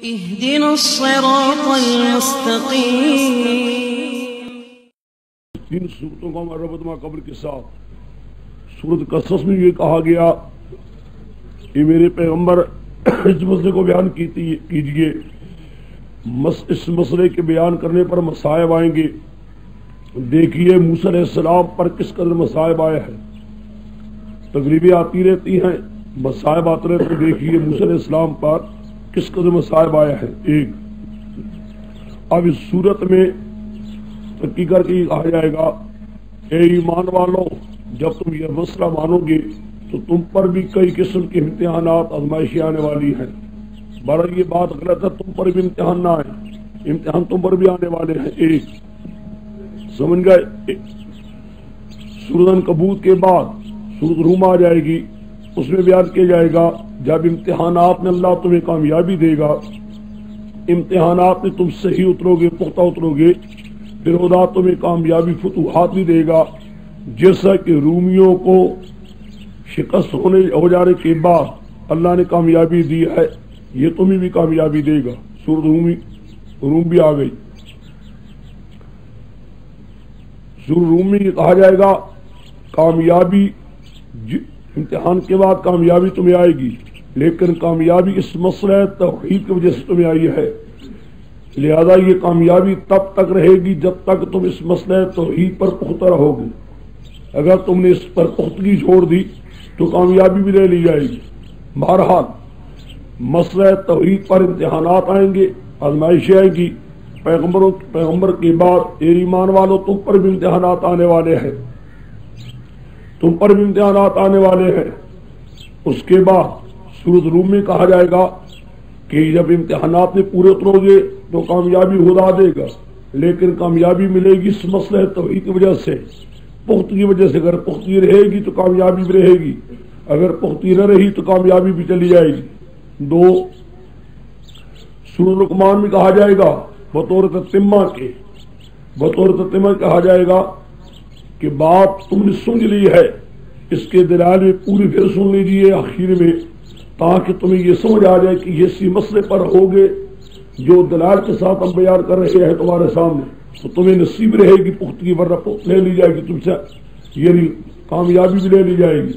اهدنا الصراط المستقيم۔ تین صورتوں کا ربط ما قبل کے ساتھ سورۃ قصص میں یہ کہا گیا کہ میرے پیغمبر اس مسئلے کو بیان کیجئے، اس مسئلے کے بیان کرنے پر مصائب آئیں گے۔ دیکھیے موسیٰ علیہ السلام پر کس قدر مصائب آئے ہیں، تقریبیں آتی رہتی ہیں، مصائب آتے رہتے، دیکھیے موسیٰ علیہ السلام پر کس قدر مصائب آئے ہیں۔ ایک اب اس صورت میں ترقی کر کے کہا جائے گا اے ایمان والو، جب تم یہ مسئلہ مانو گے تو تم پر بھی کئی قسم کے امتحانات آزمائشیں آنے والی ہیں۔ بہرحال یہ بات غلط ہے، تم پر بھی امتحان نہ آئے، امتحان تم پر بھی آنے والے ہیں۔ ایک سمجھ گئے؟ سورۃ عنکبوت کے بعد سورۃ روم آ جائے گی، اس میں بیان کیا جائے گا جب امتحانات میں اللہ تمہیں کامیابی دے گا، امتحانات میں تم صحیح اترو گے، پختہ اترو گے، پھر خدا تمہیں کامیابی فتوحات بھی دے گا، جیسا کہ رومیوں کو شکست ہو جانے کے بعد اللہ نے کامیابی دی ہے، یہ تمہیں بھی کامیابی دے گا۔ سورۃ روم بھی آ گئی۔ سورۃ روم میں یہ کہا جائے گا کامیابی امتحان کے بعد کامیابی تمہیں آئے گی، لیکن کامیابی اس مسئلہ توحید کی وجہ سے تمہیں آئی ہے، لہذا یہ کامیابی تب تک رہے گی جب تک تم اس مسئلہ توحید پر پختہ رہو گے۔ اگر تم نے اس پر پختگی چھوڑ دی تو کامیابی بھی لے لی جائے گی۔ بہرحال مسئلہ توحید پر امتحانات آئیں گے، آزمائشیں آئیں گی، پیغمبر کے بعد اے ایمان والو تم پر بھی امتحانات آنے والے ہیں، تم پر بھی امتحانات آنے والے ہیں۔ اس کے بعد سورۃ روم میں کہا جائے گا کہ جب امتحانات میں پورے اترو گے تو کامیابی خدا دے گا، لیکن کامیابی ملے گی اس مسئلہ توحید کی وجہ سے، پختگی وجہ سے۔ اگر پختگی رہے گی تو کامیابی بھی رہے گی، اگر پختگی نہ رہی تو کامیابی بھی چلی جائے گی۔ دو سورۃ لقمان میں کہا جائے گا بطور تتمہ کہا جائے گا کہ بات تم نے سمجھ لی ہے، اس کے دلائل میں پوری پھر سن لیجیے آخر میں، تاکہ تمہیں یہ سمجھ آ جائے کہ یہ اسی مسئلے پر ہوگے جو دلائل کے ساتھ ہم بیان کر رہے ہیں تمہارے سامنے، تو تمہیں نصیب رہے گی پختگی، ورنہ لے لی جائے گی تم سے، یہ کامیابی بھی لے لی جائے گی۔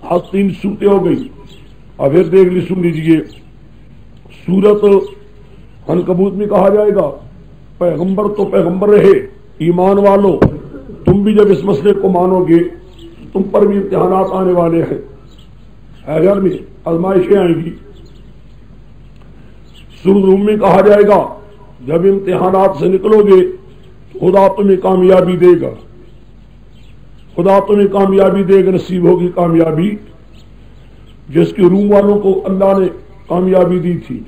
آج 3 صورتیں ہو گئی، اب پھر دیکھ لی، سن لیجیے۔ سورۃ عنکبوت میں کہا جائے گا پیغمبر تو پیغمبر رہے، ایمان والو تم بھی جب اس مسئلے کو مانو گے تم پر بھی امتحانات آنے والے ہیں، اگر میں آزمائشیں آئیں گی۔ سورۃ روم میں کہا جائے گا جب امتحانات سے نکلو گے خدا تمہیں کامیابی دے گا، خدا تمہیں کامیابی دے گا، نصیب ہوگی کامیابی جس کی روم والوں کو اللہ نے کامیابی دی تھی۔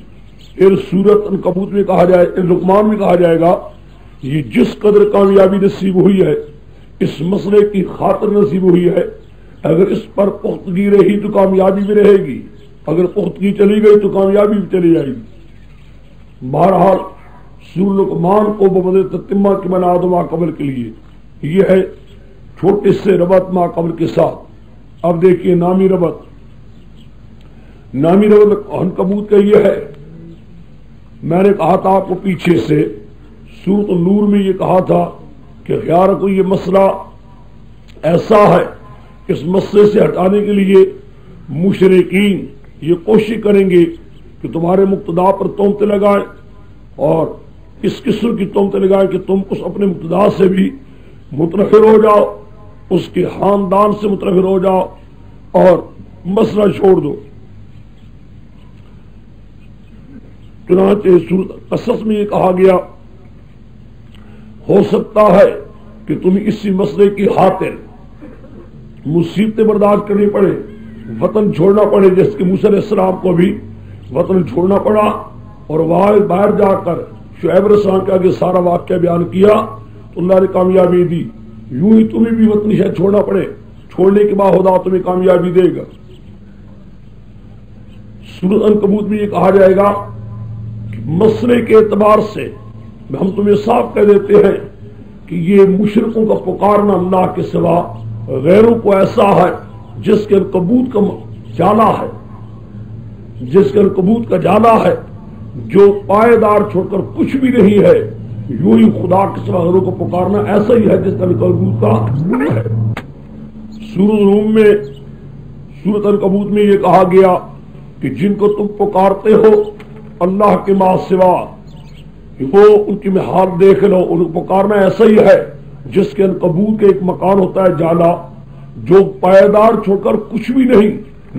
پھر سورۃ عنکبوت میں کہا جائے، لقمان میں کہا جائے گا یہ جس قدر کامیابی نصیب ہوئی ہے اس مسئلے کی خاطر نصیب ہوئی ہے، اگر اس پر پختگی رہی تو کامیابی بھی رہے گی، اگر پختگی چلی گئی تو کامیابی بھی چلی جائے گی۔ بہرحال سورۃ لقمان کو بمدد تتمہ کی بنا دو ما قبل کے لیے، یہ ہے چھوٹے سے ربط ما قبل کے ساتھ۔ اب دیکھیے نامی ربط عنکبوت کا یہ ہے، میں نے کہا تھا آپ کو پیچھے سے سورۃ النور میں یہ کہا تھا کہ خیال کو یہ مسئلہ ایسا ہے، اس مسئلے سے ہٹانے کے لیے مشرکین یہ کوشش کریں گے کہ تمہارے مقتدا پر تہمتیں لگائیں، اور اس قسم کی تہمتیں لگائیں کہ تم اس اپنے مقتدا سے بھی متنفر ہو جاؤ، اس کے خاندان سے متنفر ہو جاؤ اور مسئلہ چھوڑ دو۔ چنانچہ سورۃ قصص میں یہ کہا گیا ہو سکتا ہے کہ تمہیں اسی مسئلے کی خاطر مصیبتیں برداشت کرنی پڑے، وطن چھوڑنا پڑے، جیسے کہ موسیٰ علیہ السلام کو بھی وطن چھوڑنا پڑا، اور باہر جا کر شعیب علیہ السلام کے آگے سارا واقعہ بیان کیا تو اللہ نے کامیابی دی۔ یوں ہی تمہیں بھی وطن شاید چھوڑنا پڑے، چھوڑنے کے بعد خدا تمہیں کامیابی دے گا۔ سورۃ عنکبوت میں یہ کہا جائے گا مسئلے کے اعتبار سے ہم تمہیں صاف کہہ دیتے ہیں کہ یہ مشرکوں کا پکارنا اللہ کے سوا غیروں کو ایسا ہے جس کے عنکبوت کا جالا ہے، جس کے عنکبوت کا جالا ہے جو پائیدار چھوڑ کر کچھ بھی نہیں ہے، یوں ہی خدا کے سوا غیروں کو پکارنا ایسا ہی ہے جس کا عنکبوت کا ہے۔ سورۃ روم میں، سورۃ عنکبوت میں یہ کہا گیا کہ جن کو تم پکارتے ہو اللہ کے ماں سوا، وہ ان کی حال دیکھ لو، ان کو پکارنا ایسا ہی ہے جس کے عنکبوت کے ایک مکان ہوتا ہے جالا جو پائیدار چھوڑ کر کچھ بھی نہیں،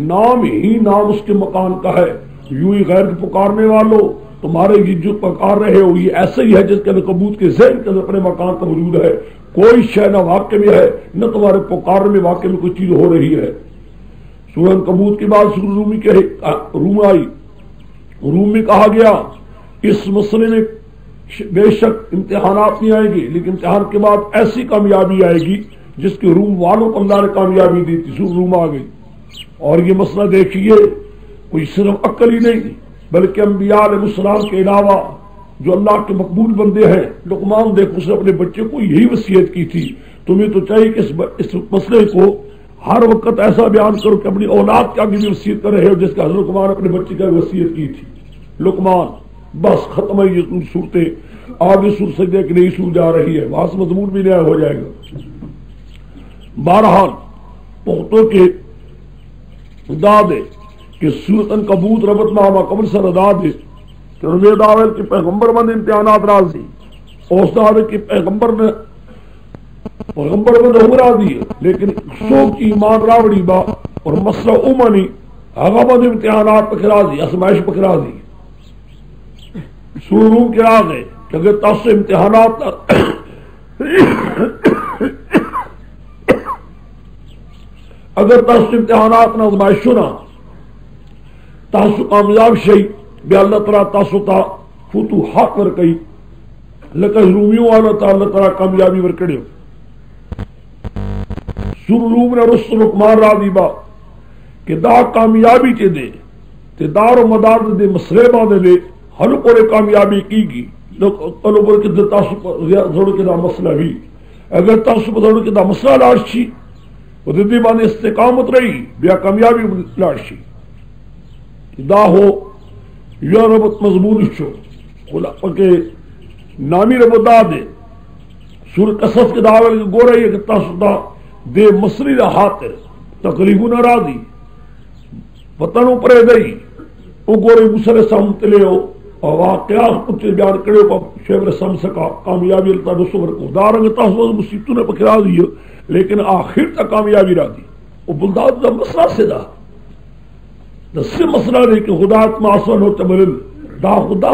نام ہی نام اس کے مکان کا ہے۔ یوں ہی غیر کے پکارنے والوں تمہارے یہ جو پکار رہے ہو یہ ایسا ہی ہے جس کے عنکبوت کے ذہن کے اپنے مکان کا وجود ہے، کوئی شے نہ واقع میں ہے نہ تمہارے پکارنے میں واقع میں کوئی چیز ہو رہی ہے۔ سورہ عنکبوت کے بعد سورہ روم کے روم آئی، روم میں کہا گیا اس مسئلے میں بے شک امتحانات نہیں آئے گی، لیکن امتحان کے بعد ایسی کامیابی آئے گی جس کے روم والوں کو اللہ نے کامیابی دی تھی۔ سورہ روم آ گئی، اور یہ مسئلہ دیکھیے کوئی صرف عقل ہی نہیں بلکہ انبیاء علیہ السلام کے علاوہ جو اللہ کے مقبول بندے ہیں، لقمان دیکھو اس نے اپنے بچے کو یہی وصیت کی تھی۔ تمہیں تو چاہیے کہ اس مسئلے کو ہر وقت ایسا بیان کرو کہ اپنی اولاد کے آگے بھی وصیت کر رہے ہو جس کا حضرت لقمان اپنے بچے کا وصیت کی تھی۔ لقمان بس ختم ہے یہ صورتیں، آگے سور سجدے کی نئی سور جا رہی ہے، وہاں سے مضمون بھی نیا ہو جائے گا۔ بہرحال پختوں کے داد ہے کہ سورۃ عنکبوت ربط ماما قبل سر داد ہے کہ ربی داول کے پیغمبر مند امتحانات راضی اس دعوے کے پیغمبر مند عمرہ دی، لیکن سو کی ایمان راوڑی با اور مسئلہ امانی مند امتحانات پکرا دی، ازمائش پکرا دی۔ سورہ روم کے راز ہے کہ اگر تاسو امتحانات نہ ازمائشو نہ تاسو کامیاب شئی بے اللہ تعالیٰ تاسو تا فتوحات ورکئی لکہ رومیوں والا تا اللہ تعالیٰ کامیابی ورکڑیو۔ سورہ روم نے رسول لقمان را دیبا کہ دا کامیابی چے دے تے دار و مدار دے مسئلے باندے دے ہر کوئی کامیابی کی گی لوگوں کے ضرور کے دا مسئلہ بھی اگر تاسو پر ضرور کے دا مسئلہ لاشی وہ دی باندے استقامت رہی بیا کامیابی لاشی دا ہو یا ربط مضمون شو کہ نامی ربط دا دے سورہ قصص کے دعوے کے گو رہی ہے کہ تاسو دا دے مصری دا حاطر تقریبون راضی وطنوں پرے دئی او گورے مسئلے سامتلے ہو اور واقعات کچھ بیان کرے ہو شیبر سم سکا کامیابی اللہ تعالیٰ رسول کو دارنگ تاسو مصیبتوں نے پکرا دی لیکن آخر تک کامیابی را دی وہ بلداد دا مسئلہ سے دا سے مسئلہ نہیں کہ خدا اتما آسان ہو تبرل دا خدا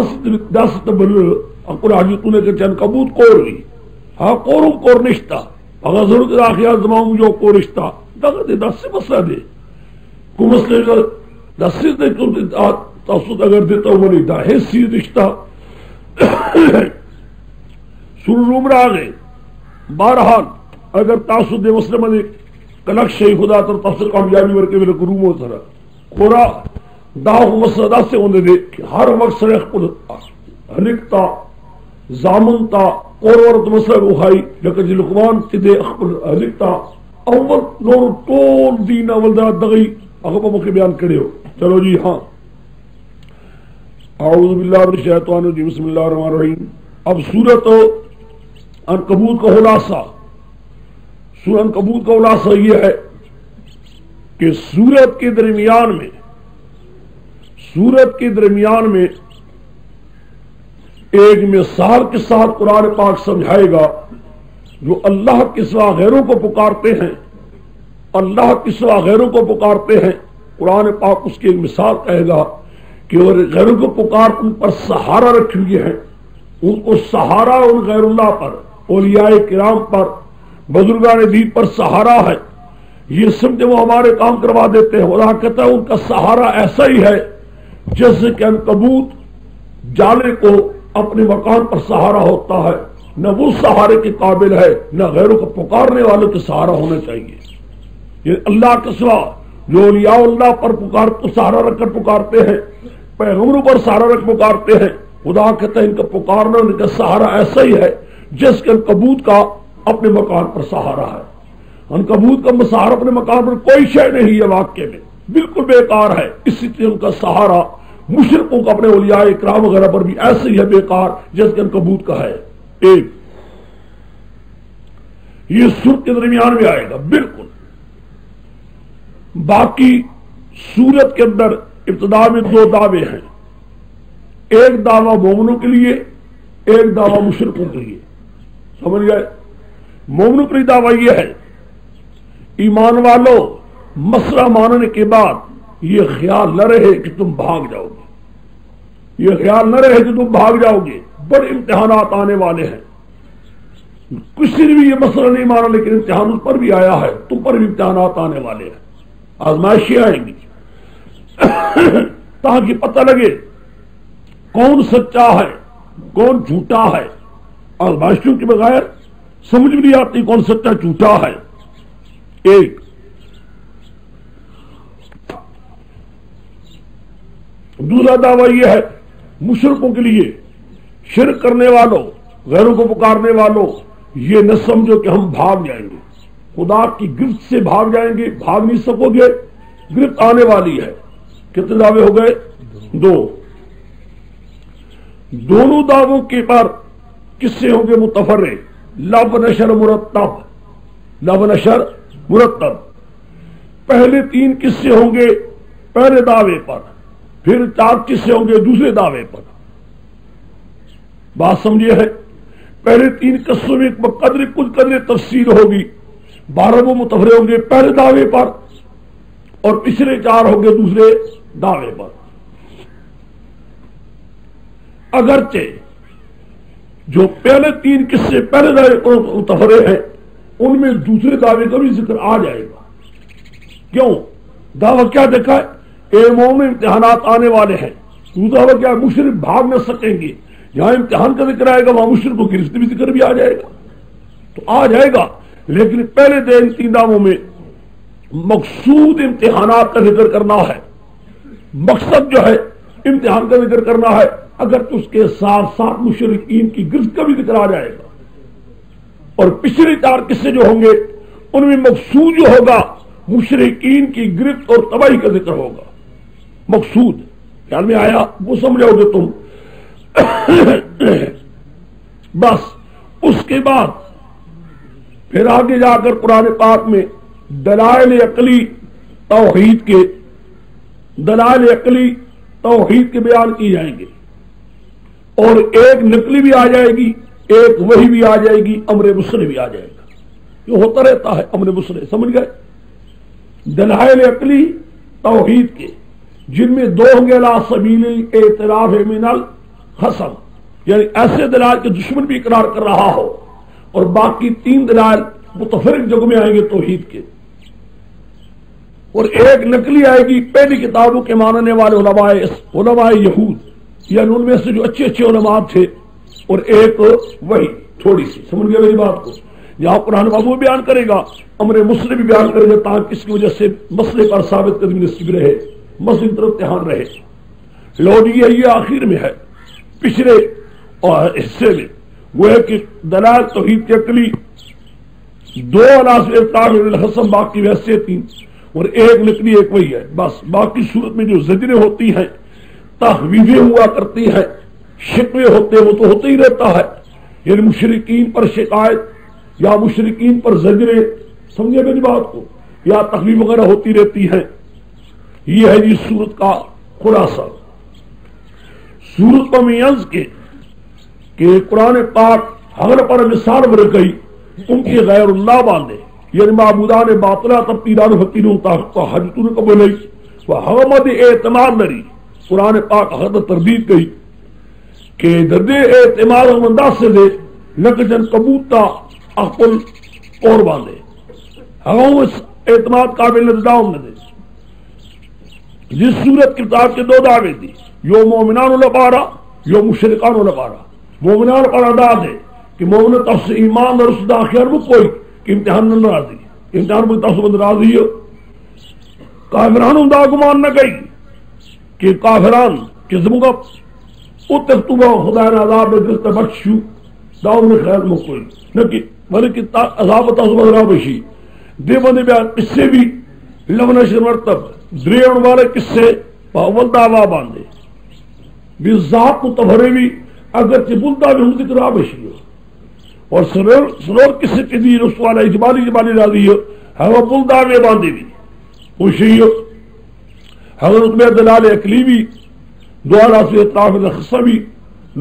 سے تبرل اکر حاجتوں نے کہ چند کبوت کور ہوئی ہاں کورم کور نشتا اگر ضرور کے آخیات زمان جو کور رشتا دا سے مسئلہ دے کو مسئلے کا دا سے دے تاسود اگر دیتا ہوں منی دا حیثی رشتا سورہ روم را گئے۔ بہرحال اگر تاسود دے مسئلہ منی کنک شئی خدا تر تفسر کامیابی ورکے میرے کو روم ہو سرا کورا دا مسئلہ دا سے ہونے دے کہ ہر وقت سرخ پر حلکتا زامنتا قرورت مسئلہ روحائی لیکن جی لقمان تی دے اخبر حلکتا اول نور طول دین اول دا دغی اخبر مکہ بیان کرے ہو۔ چلو جی ہاں اعوذ باللہ من الشیطان الرجیم بسم اللہ الرحمن الرحیم۔ اب سورۃ عنکبوت کا خلاصہ، سورۃ عنکبوت کا خلاصہ یہ ہے کہ سورت کے درمیان میں ایک مثال کے ساتھ قرآن پاک سمجھائے گا جو اللہ کے سوا غیروں کو پکارتے ہیں، اللہ کے سوا غیروں کو پکارتے ہیں، قرآن پاک اس کی ایک مثال کہے گا کہ غیروں کو پکار ان پر سہارا رکھے ہوئے ہیں، ان کو سہارا ان غیر اللہ پر، اولیاء کرام پر، بزرگان دین پر سہارا ہے۔ یہ سمجھے وہ ہمارے کام کروا دیتے ہیں، خدا کہتا ہے ان کا سہارا ایسا ہی ہے جیسے کہ عنکبوت جالے کو اپنے مکان پر سہارا ہوتا ہے، نہ وہ سہارے کے قابل ہے نہ غیروں کو پکارنے والوں کے سہارا ہونا چاہیے۔ یہ اللہ کے سوا جو اولیاء اللہ پر سہارا رکھ کر پکارتے ہیں، پیغمبروں پر سہارا رکھ پکارتے ہیں، خدا کہتا ہے ان کا پکارنا ان کا سہارا ایسا ہی ہے جس کے عنکبوت کا اپنے مکان پر سہارا ہے۔ عنکبوت کا سہارا اپنے مکان پر کوئی شے نہیں ہے واقع میں، بالکل بیکار ہے. اسی طرح ان کا سہارا مشرکوں کا اپنے اولیاء اکرام وغیرہ پر بھی ایسے ہی ہے بیکار جیسے کہ عنکبوت کا ہے. ایک یہ سورت کے درمیان میں آئے گا بالکل. باقی سورت کے اندر ابتدا میں دو دعوے ہیں. ایک دعویٰ مومنوں کے لیے, ایک دعویٰ مشرکوں کے لیے. سمجھ گئے؟ مومنوں کے لیے دعویٰ یہ ہے ایمان والو مسئلہ ماننے کے بعد یہ خیال نہ رہے کہ تم بھاگ جاؤ گے, یہ خیال نہ رہے کہ تم بھاگ جاؤ گے. بڑے امتحانات آنے والے ہیں. کسی نے بھی یہ مسئلہ نہیں مانا لیکن امتحان اس پر بھی آیا ہے, تم پر بھی امتحانات آنے والے ہیں, آزمائشیں آئیں گی تاکہ پتہ لگے کون سچا ہے کون جھوٹا ہے. آزمائشوں کے بغیر سمجھ بھی نہیں آتی کون سچا جھوٹا ہے. ایک دوسرا دعویٰ یہ ہے مشرکوں کے لیے, شرک کرنے والوں غیروں کو پکارنے والوں یہ نہ سمجھو کہ ہم بھاگ جائیں گے, خدا کی گرفت سے بھاگ جائیں گے, بھاگ نہیں سکو گے, گرفت آنے والی ہے. کتنے دعوے ہو گئے؟ دو. دونوں دعووں کے پر کس سے ہوں گے متفرع؟ لب نشر مرتب, لب نشر مرتب. پہلے تین کس سے ہوں گے؟ پہلے دعوے پر. پھر چار کس سے ہوں گے؟ دوسرے دعوے پر. بات سمجھے ہے؟ پہلے تین قصوں میں قدر کل قدر تفصیل ہوگی. 12 وہ متفرع ہوں گے پہلے دعوے پر اور پچھلے 4 ہوں گے دوسرے دعوے پر. اگرچہ جو پہلے 3 قصے پہلے دعوے پر متفرع ہیں ان میں دوسرے دعوے کا بھی ذکر آ جائے گا. کیوں؟ دعویٰ کیا دیکھا ہے؟ اے مومن امتحانات آنے والے ہیں. دوسرا دعویٰ کیا؟ مشرک بھاگ نہ سکیں گے. یہاں امتحان کا ذکر آئے گا وہاں مشرکوں کی رشتے بھی ذکر بھی آ جائے گا. تو آ جائے گا لیکن پہلے دن 3 دعووں میں مقصود امتحانات کا ذکر کرنا ہے. مقصد جو ہے امتحان کا ذکر کرنا ہے. اگر تو اس کے ساتھ ساتھ مشرکین کی گرفت کا بھی ذکر آ جائے گا. اور پچھلے 4 قصے جو ہوں گے ان میں مقصود جو ہوگا مشرکین کی گرفت اور تباہی کا ذکر ہوگا. مقصود خیال میں آیا؟ وہ سمجھو گے تم. بس اس کے بعد پھر آگے جا کر قرآن پاک میں دلائل عقلی توحید کے دلائل عقلی توحید کے بیان کی جائیں گے اور ایک نقلی بھی آ جائے گی, ایک وحی بھی آ جائے گی, امر مصری بھی آ جائے گا. یہ ہوتا رہتا ہے امر مصری. سمجھ گئے؟ دلائل عقلی توحید کے جن میں 2 ہوں گے لا سبیل الاعتراف من الخصم, یعنی ایسے دلائل کے دشمن بھی اقرار کر رہا ہو, اور باقی 3 دلائل متفرق جگہ میں آئیں گے توحید کے. اور ایک نقلی آئے گی پہلی کتابوں کے ماننے والے علماء یہود, یعنی ان میں سے جو اچھے اچھے علماء تھے, اور ایک وہی تھوڑی سی. سمجھ گئے میری بات کو؟ یہاں قرآن بابو بیان کرے گا, امر مسلم بھی بیان کرے گا تاکہ اس کی وجہ سے مسئلے پر ثابت قدمی نصیب رہے, مسلم طرف امتحان رہے. لوڈ یہ آخر میں ہے. پچھلے حصے میں وہ ہے کہ دلائل توحید کے عقلی 2 عناصر اعتراف من الخصم, باقی ویسے 3, اور ایک نقلی ایک وہی ہے. بس باقی صورت میں جو زجریں ہوتی ہیں, تخویفیں ہوا کرتی ہیں, شکوے ہوتے ہیں, وہ تو ہوتے ہی رہتا ہے. یعنی مشرکین پر شکایت یا مشرکین پر زجریں, سمجھے میری بات کو, یا تخویف وغیرہ ہوتی رہتی ہیں. یہ ہے جی صورت کا خلاصہ. صورت کو میں عرض کے کہ قرآن پاک حضرت پر مثال بر گئی ان کی غیر اللہ باندھے, یعنی معبودان باطلہ تب تیران فقیروں حجتون کو بولی وہ حمد اعتماد نری. قرآن پاک حضرت تردید گئی کہ درد اعتماد ہم انداز سے دے لگ جن کبوتا اقل اور باندھے, ہم اس اعتماد قابل نظام نہ دے. جس صورت کتاب کے 2 دعوے دی, یو مومنان لپارا یو مشرکان لپارا. مومنان پر ادا دے کہ مومن تفس ایمان اور اس داخل وہ کوئی کہ امتحان نہ راضی, امتحان میں تفس بند راضی ہو. کافران دا گمان نہ گئی کہ کافران کہ زمگا اتختوبہ خدا نے عذاب میں گرست بخشو داؤں میں خیر میں کوئی نہ کہ بلکہ عذاب تفس بند را بشی دے بندے بیان اس سے بھی, لونش مرتب دریون والے قصے پاول دعوا باندھے بالذات متبھرے بھی اگرچہ بلدہ بھی ہم ذکر آبشی ہو اور سرور قصے کے دیر اس والا اجبالی راضی ہو ہوا بلدہ میں باندھے بھی خوشی ہو حضرت میں دلال اقلیبی دوارا سے اطلاف خصبی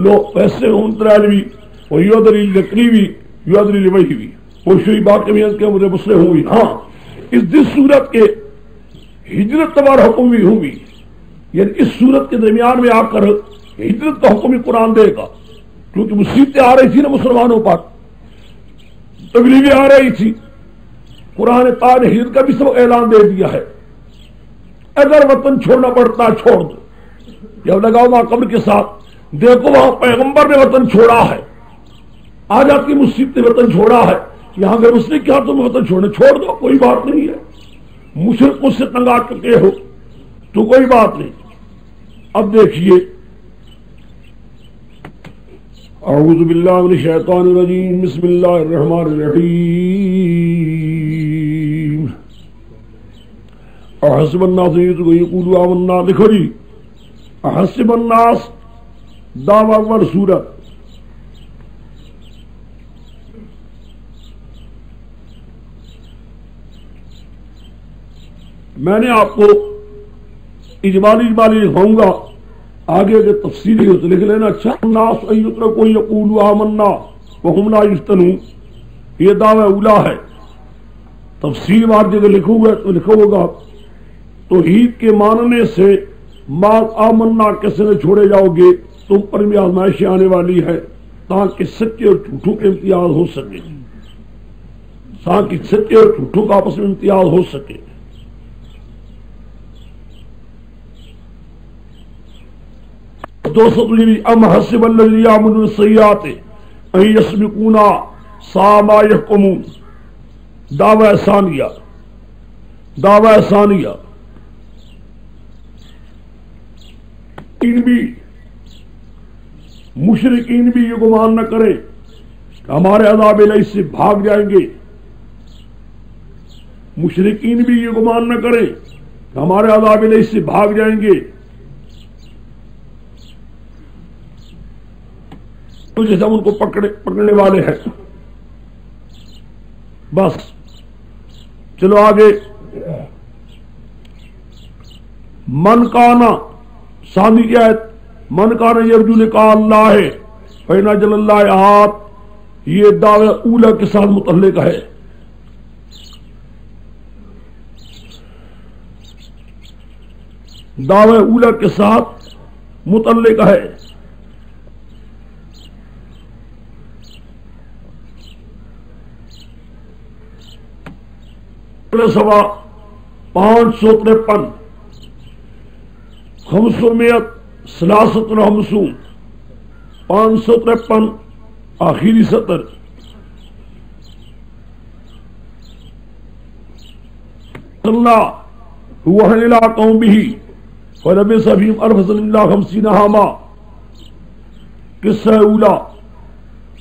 لو پیسے انترالوی اور یو دلیل اقلیبی یو دلیل وحی بھی خوشی باقی میں کے مجھے مسئلے ہوئی. ہاں اس دس صورت کے ہجرت تبار حکم بھی ہوئی یعنی اس صورت کے درمیان میں آ کر ہجرت کا حکم ہی قرآن دے گا کیونکہ مصیبتیں آ رہی تھی نا مسلمانوں پر تکلیفیں آ رہی تھی. قرآن پاک نے ہجرت کا بھی سب اعلان دے دیا ہے. اگر وطن چھوڑنا پڑتا چھوڑ دو جب لگاؤ وہاں قبر کے ساتھ دیکھو وہاں پیغمبر نے وطن چھوڑا ہے آ جاتی مصیبتیں وطن چھوڑا ہے یہاں اگر اس نے کیا تم وطن چھوڑنا چھوڑ دو کوئی بات نہیں ہے. مشرق اس سے تنگ آ چکے ہو تو کوئی بات نہیں. اب دیکھیے اعوذ باللہ من الشیطان الرجیم بسم اللہ الرحمن الرحیم احسب الناس یقولوا آمنا. لکھو جی احسب الناس دعوی اول سورت میں نے آپ کو اجمالی لکھواؤں گا آگے اگر تفصیلی ہو تو لکھ لینا. اچھا الناس ان یترکوا یقولوا آمنا وهم لا یفتنون یہ دعوی اولا ہے. تفصیل بار جگہ لکھو گے تو لکھو ہوگا توحید کے ماننے سے ما آمنا کیسے نہ چھوڑے جاؤ گے تم پر بھی آزمائشیں آنے والی ہے تاکہ سچے اور جھوٹوں کے امتیاز ہو سکے تاکہ سچے اور جھوٹوں کا آپس میں امتیاز ہو سکے. ام حسب الذین یعملون السیئات ان یسبقونا ساء ما یحکمون. دعوی ثانیہ مشرکین بھی یہ گمان نہ کرے کہ ہمارے عذاب الہی سے بھاگ جائیں گے. مشرکین بھی یہ گمان نہ کرے کہ ہمارے عذاب الہی سے بھاگ جائیں گے. تو جیسے ہم ان کو پکڑنے والے ہیں. بس چلو آگے من کانا ثانی کی آیت من کانا یرجو لقاء اللہ فإن أجل اللہ آت. یہ دعوی اولا کے ساتھ متعلق ہے. دعوی اولا کے ساتھ متعلق ہے. سوا 553 553 آخری سطر اللہ الى قومه فلبث فيهم 50 عاما. قصہ اولا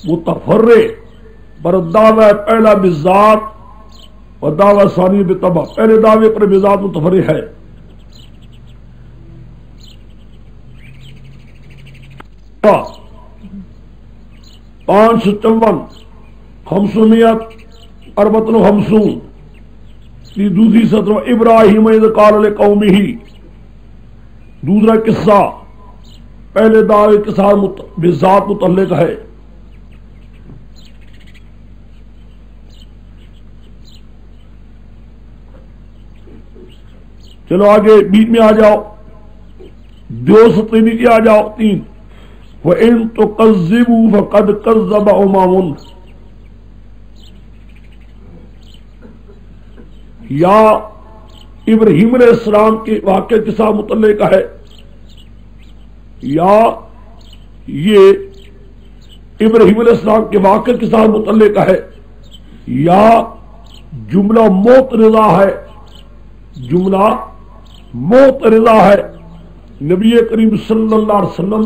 متفرع پر دعوی پہلا بالذات اور دعوی ثانی بتبع. پہلے دعوے پر بذات متفرع ہے. پانچ سو 554 دوسری سطر ابراہیم اذ قال لقومہ. دوسرا قصہ پہلے دعوے کے ساتھ بذات متعلق ہے. چلو آگے بیچ میں آ جاؤ دو سطر نیچے آ جاؤ 3 وَإِن تُكَذِّبُوا فَقَدْ كَذَّبَ أُمَمٌ. یا ابراہیم علیہ السلام کے واقعے کے ساتھ متعلق ہے یا یہ ابراہیم علیہ السلام کے واقعے کے ساتھ متعلق ہے یا جملہ معترضہ ہے. جملہ معترضہ ہے. نبی کریم صلی اللہ علیہ وسلم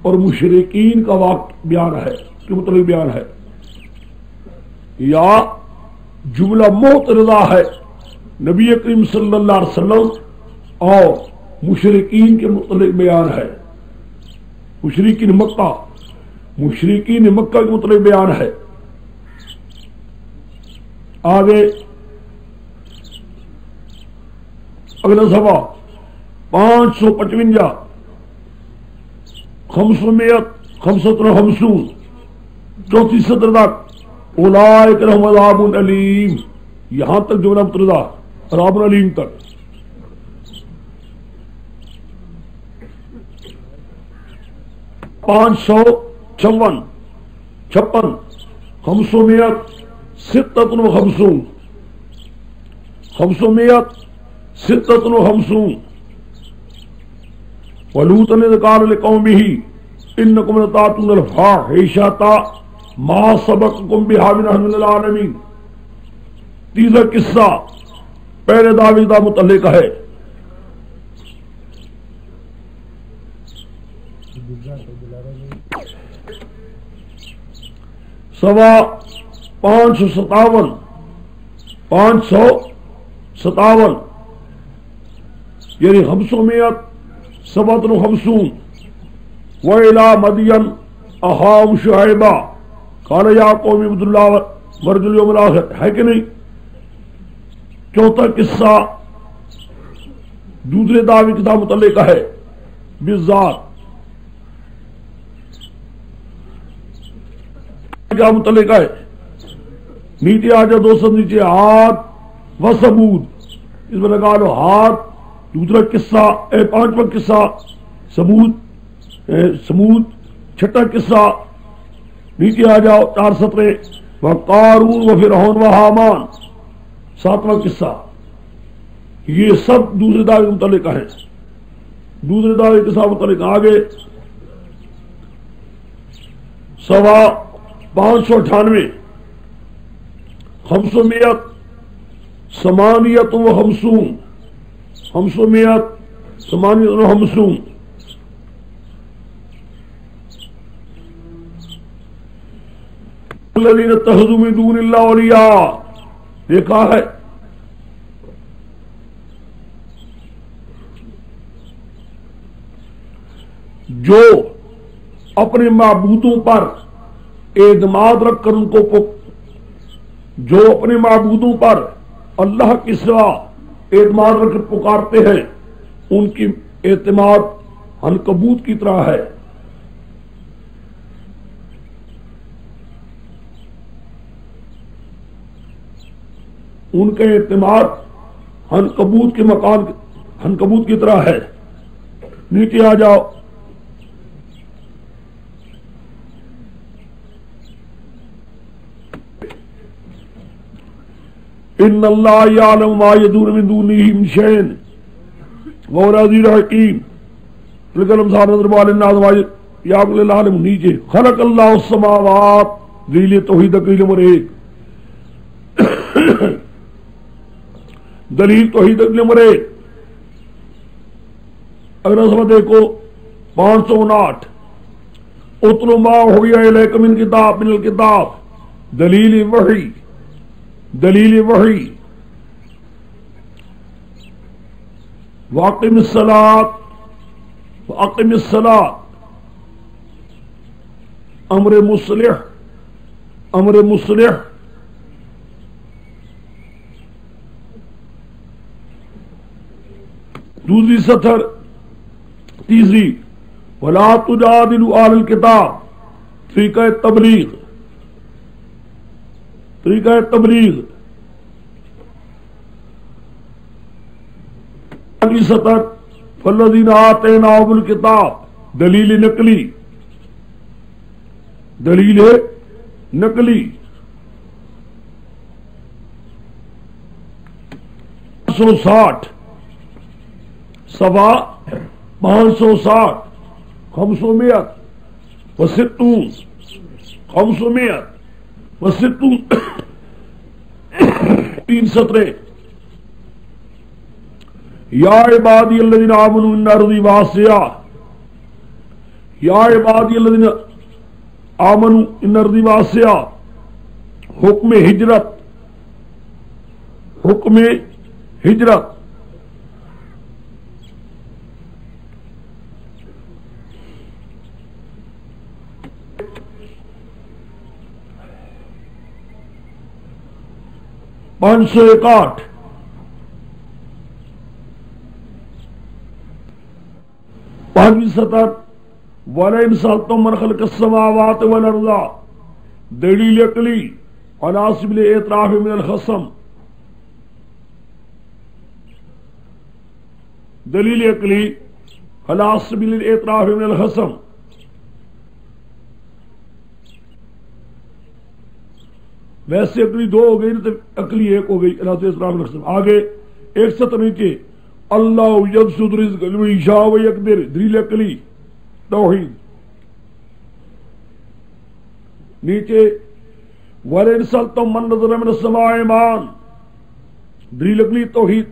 اور مشرکین کا واقع بیان ہے کہ مطلب بیان ہے یا جملہ معترضہ ہے نبی کریم صلی اللہ علیہ وسلم اور مشرکین کے متعلق بیان ہے، مشرکین مکہ کے متعلق بیان ہے۔ آگے اگلا صفحہ 555 555 چوتھی سطر تک اولئک لہم عذاب علیم، یہاں تک جملہ مترجمہ عذاب علیم تک۔ 556 556 ولوطا إذ قال لقومه إنكم لتأتون الفاحشة ما سبقكم بها من أحد من العالمين۔ تیسرا قصہ پہلے دعوی کا متعلق ہے۔ سوا 557 یعنی 557 وَإِلَى مَدْيَنَ أَخَاهُمْ شُعَيْبًا قَالَ يَا قَوْمِ اعْبُدُوا اللَّهَ وَارْجُوا الْيَوْمَ الْآخِرَ، ہے کہ نہیں؟ چوتھا قصہ دوسرے دعوی کے ساتھ متعلق ہے بالذات، کیا متعلق ہے؟ نیچے آ جاؤ دوستوں، نیچے ہاتھ و ثمود، اس میں لگا لو ہاتھ۔ دوسرا قصہ پانچواں قصہ ثمود، چھٹا قصہ نیچے آ جاؤ 4 سطریں، وقارون و فرعون و حامان، 7واں قصہ۔ یہ سب دوسرے دعوے متعلق ہیں، دوسرے دعوے کے ساتھ متعلق۔ آگے سوا 598 558 الذين اتخذوا من دون الله اولیاء، دیکھا ہے جو اپنے معبودوں پر اعتماد رکھ کر جو اپنے معبودوں پر اللہ کے سوا اعتماد رکھ کر پکارتے ہیں، ان کی اعتماد عنکبوت کی طرح ہے۔ ان کا اعتماد عنکبوت کی طرح ہے۔ نیچے آ جاؤ، ان اللہ یعلم ما یدعون من دونہ من شیء وهو العزیز الحکیم۔ لقلم صار نظر بال الناس یا کل العالم۔ نیچے خلق اللہ السماوات، دلیل توحید دلیل نمبر 1، دلیل توحید دلیل نمبر 1۔ اگر سب دیکھو 559 اتل ما ہوئی الیک من الکتاب، دلیل وحی، واقم الصلاۃ امر مصلح، دوسری سطر تیسری ولا تجادلوا اہل الکتاب، طریقہ تبلیغ، اگلی سطر فالذین آتیناہم الکتاب، دلیل نقلی، 560 صفحہ 560 560 3 سطریں۔ یا عبادی الذین آمنوا ان ارضی واسعہ، یا عبادی الذین آمنوا ان ارضی واسعہ، حکم ہجرت پانچ سو اکاٹھ پانچویں سطر وَلَئِنْ سَأَلْتَهُم مَّنْ خَلَقَ السَّمَاوَاتِ وَالْأَرْضَ دلیل عقلی عناصب الاعتراف من الخصم دلیل عقلی عناصب الاعتراف من الخصم ویسے عقلی دو ہو گئی تو عقلی ایک ہو گئی عناصب الاعتراف من الخصم. آگے ایک سطر نیچے اللہ یبسط رزق لمن یشاء ویقدر دلیل عقلی توحید. نیچے وَلَئِنْ سَأَلْتَهُم مَّن نَّزَلَ مِنَ السَّمَاءِ مَاءً دلیل عقلی توحید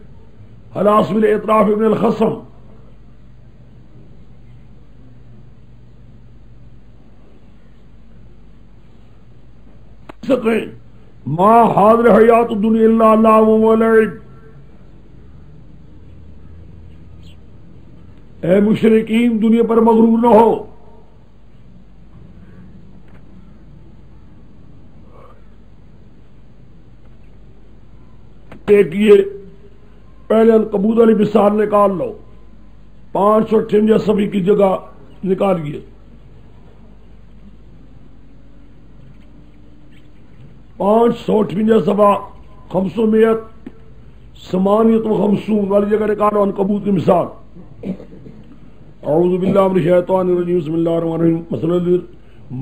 عناصب الاعتراف من الخصم. ما حاضر حیات الدنیا الا لعب و لعب. اے مشرکین دنیا پر مغرور نہ ہو. دیکھیے پہلے عنکبوت والی مثال نکال لو. 558 صفحے کی جگہ نکالیے. 558 صفحہ 558 والی جگہ نکالو عنکبوت کی مثال. اعوذ باللہ من الشیطان الرجیم بسم اللہ الرحمن الرحیم.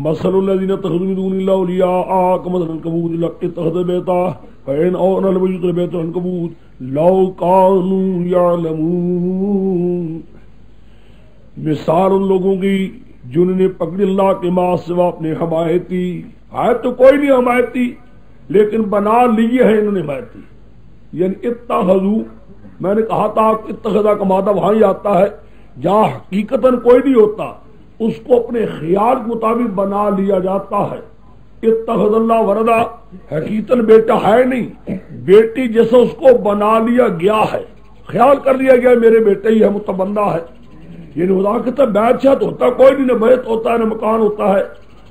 مثل الذین اتخذوا من دون اللہ اولیاء کمثل العنکبوت اتخذت بیتا فإن أوأن البيوت لبيت العنكبوت لو كانوا يعلمون. مثال ان لوگوں کی جنہوں نے پکڑی اللہ کے ماں سوا اپنے حمایتی. ہے تو کوئی نہیں حمایتی لیکن بنا لیے ہیں انہوں نے حمایتی. یعنی اتخذوا میں نے کہا تھا اتخذا کا مادہ وہاں ہی آتا ہے جہاں حقیقتاً کوئی نہیں ہوتا اس کو اپنے خیال کے مطابق بنا لیا جاتا ہے. اتخذ اللہ ولدا حقیقتاً بیٹا ہے نہیں بیٹی جیسا اس کو بنا لیا گیا ہے خیال کر لیا گیا میرے بیٹے ہی ہے متبندہ ہے. یعنی خدا کہتا ہے بیت شاید ہوتا کوئی نہیں نہ بیت ہوتا ہے نہ مکان ہوتا ہے.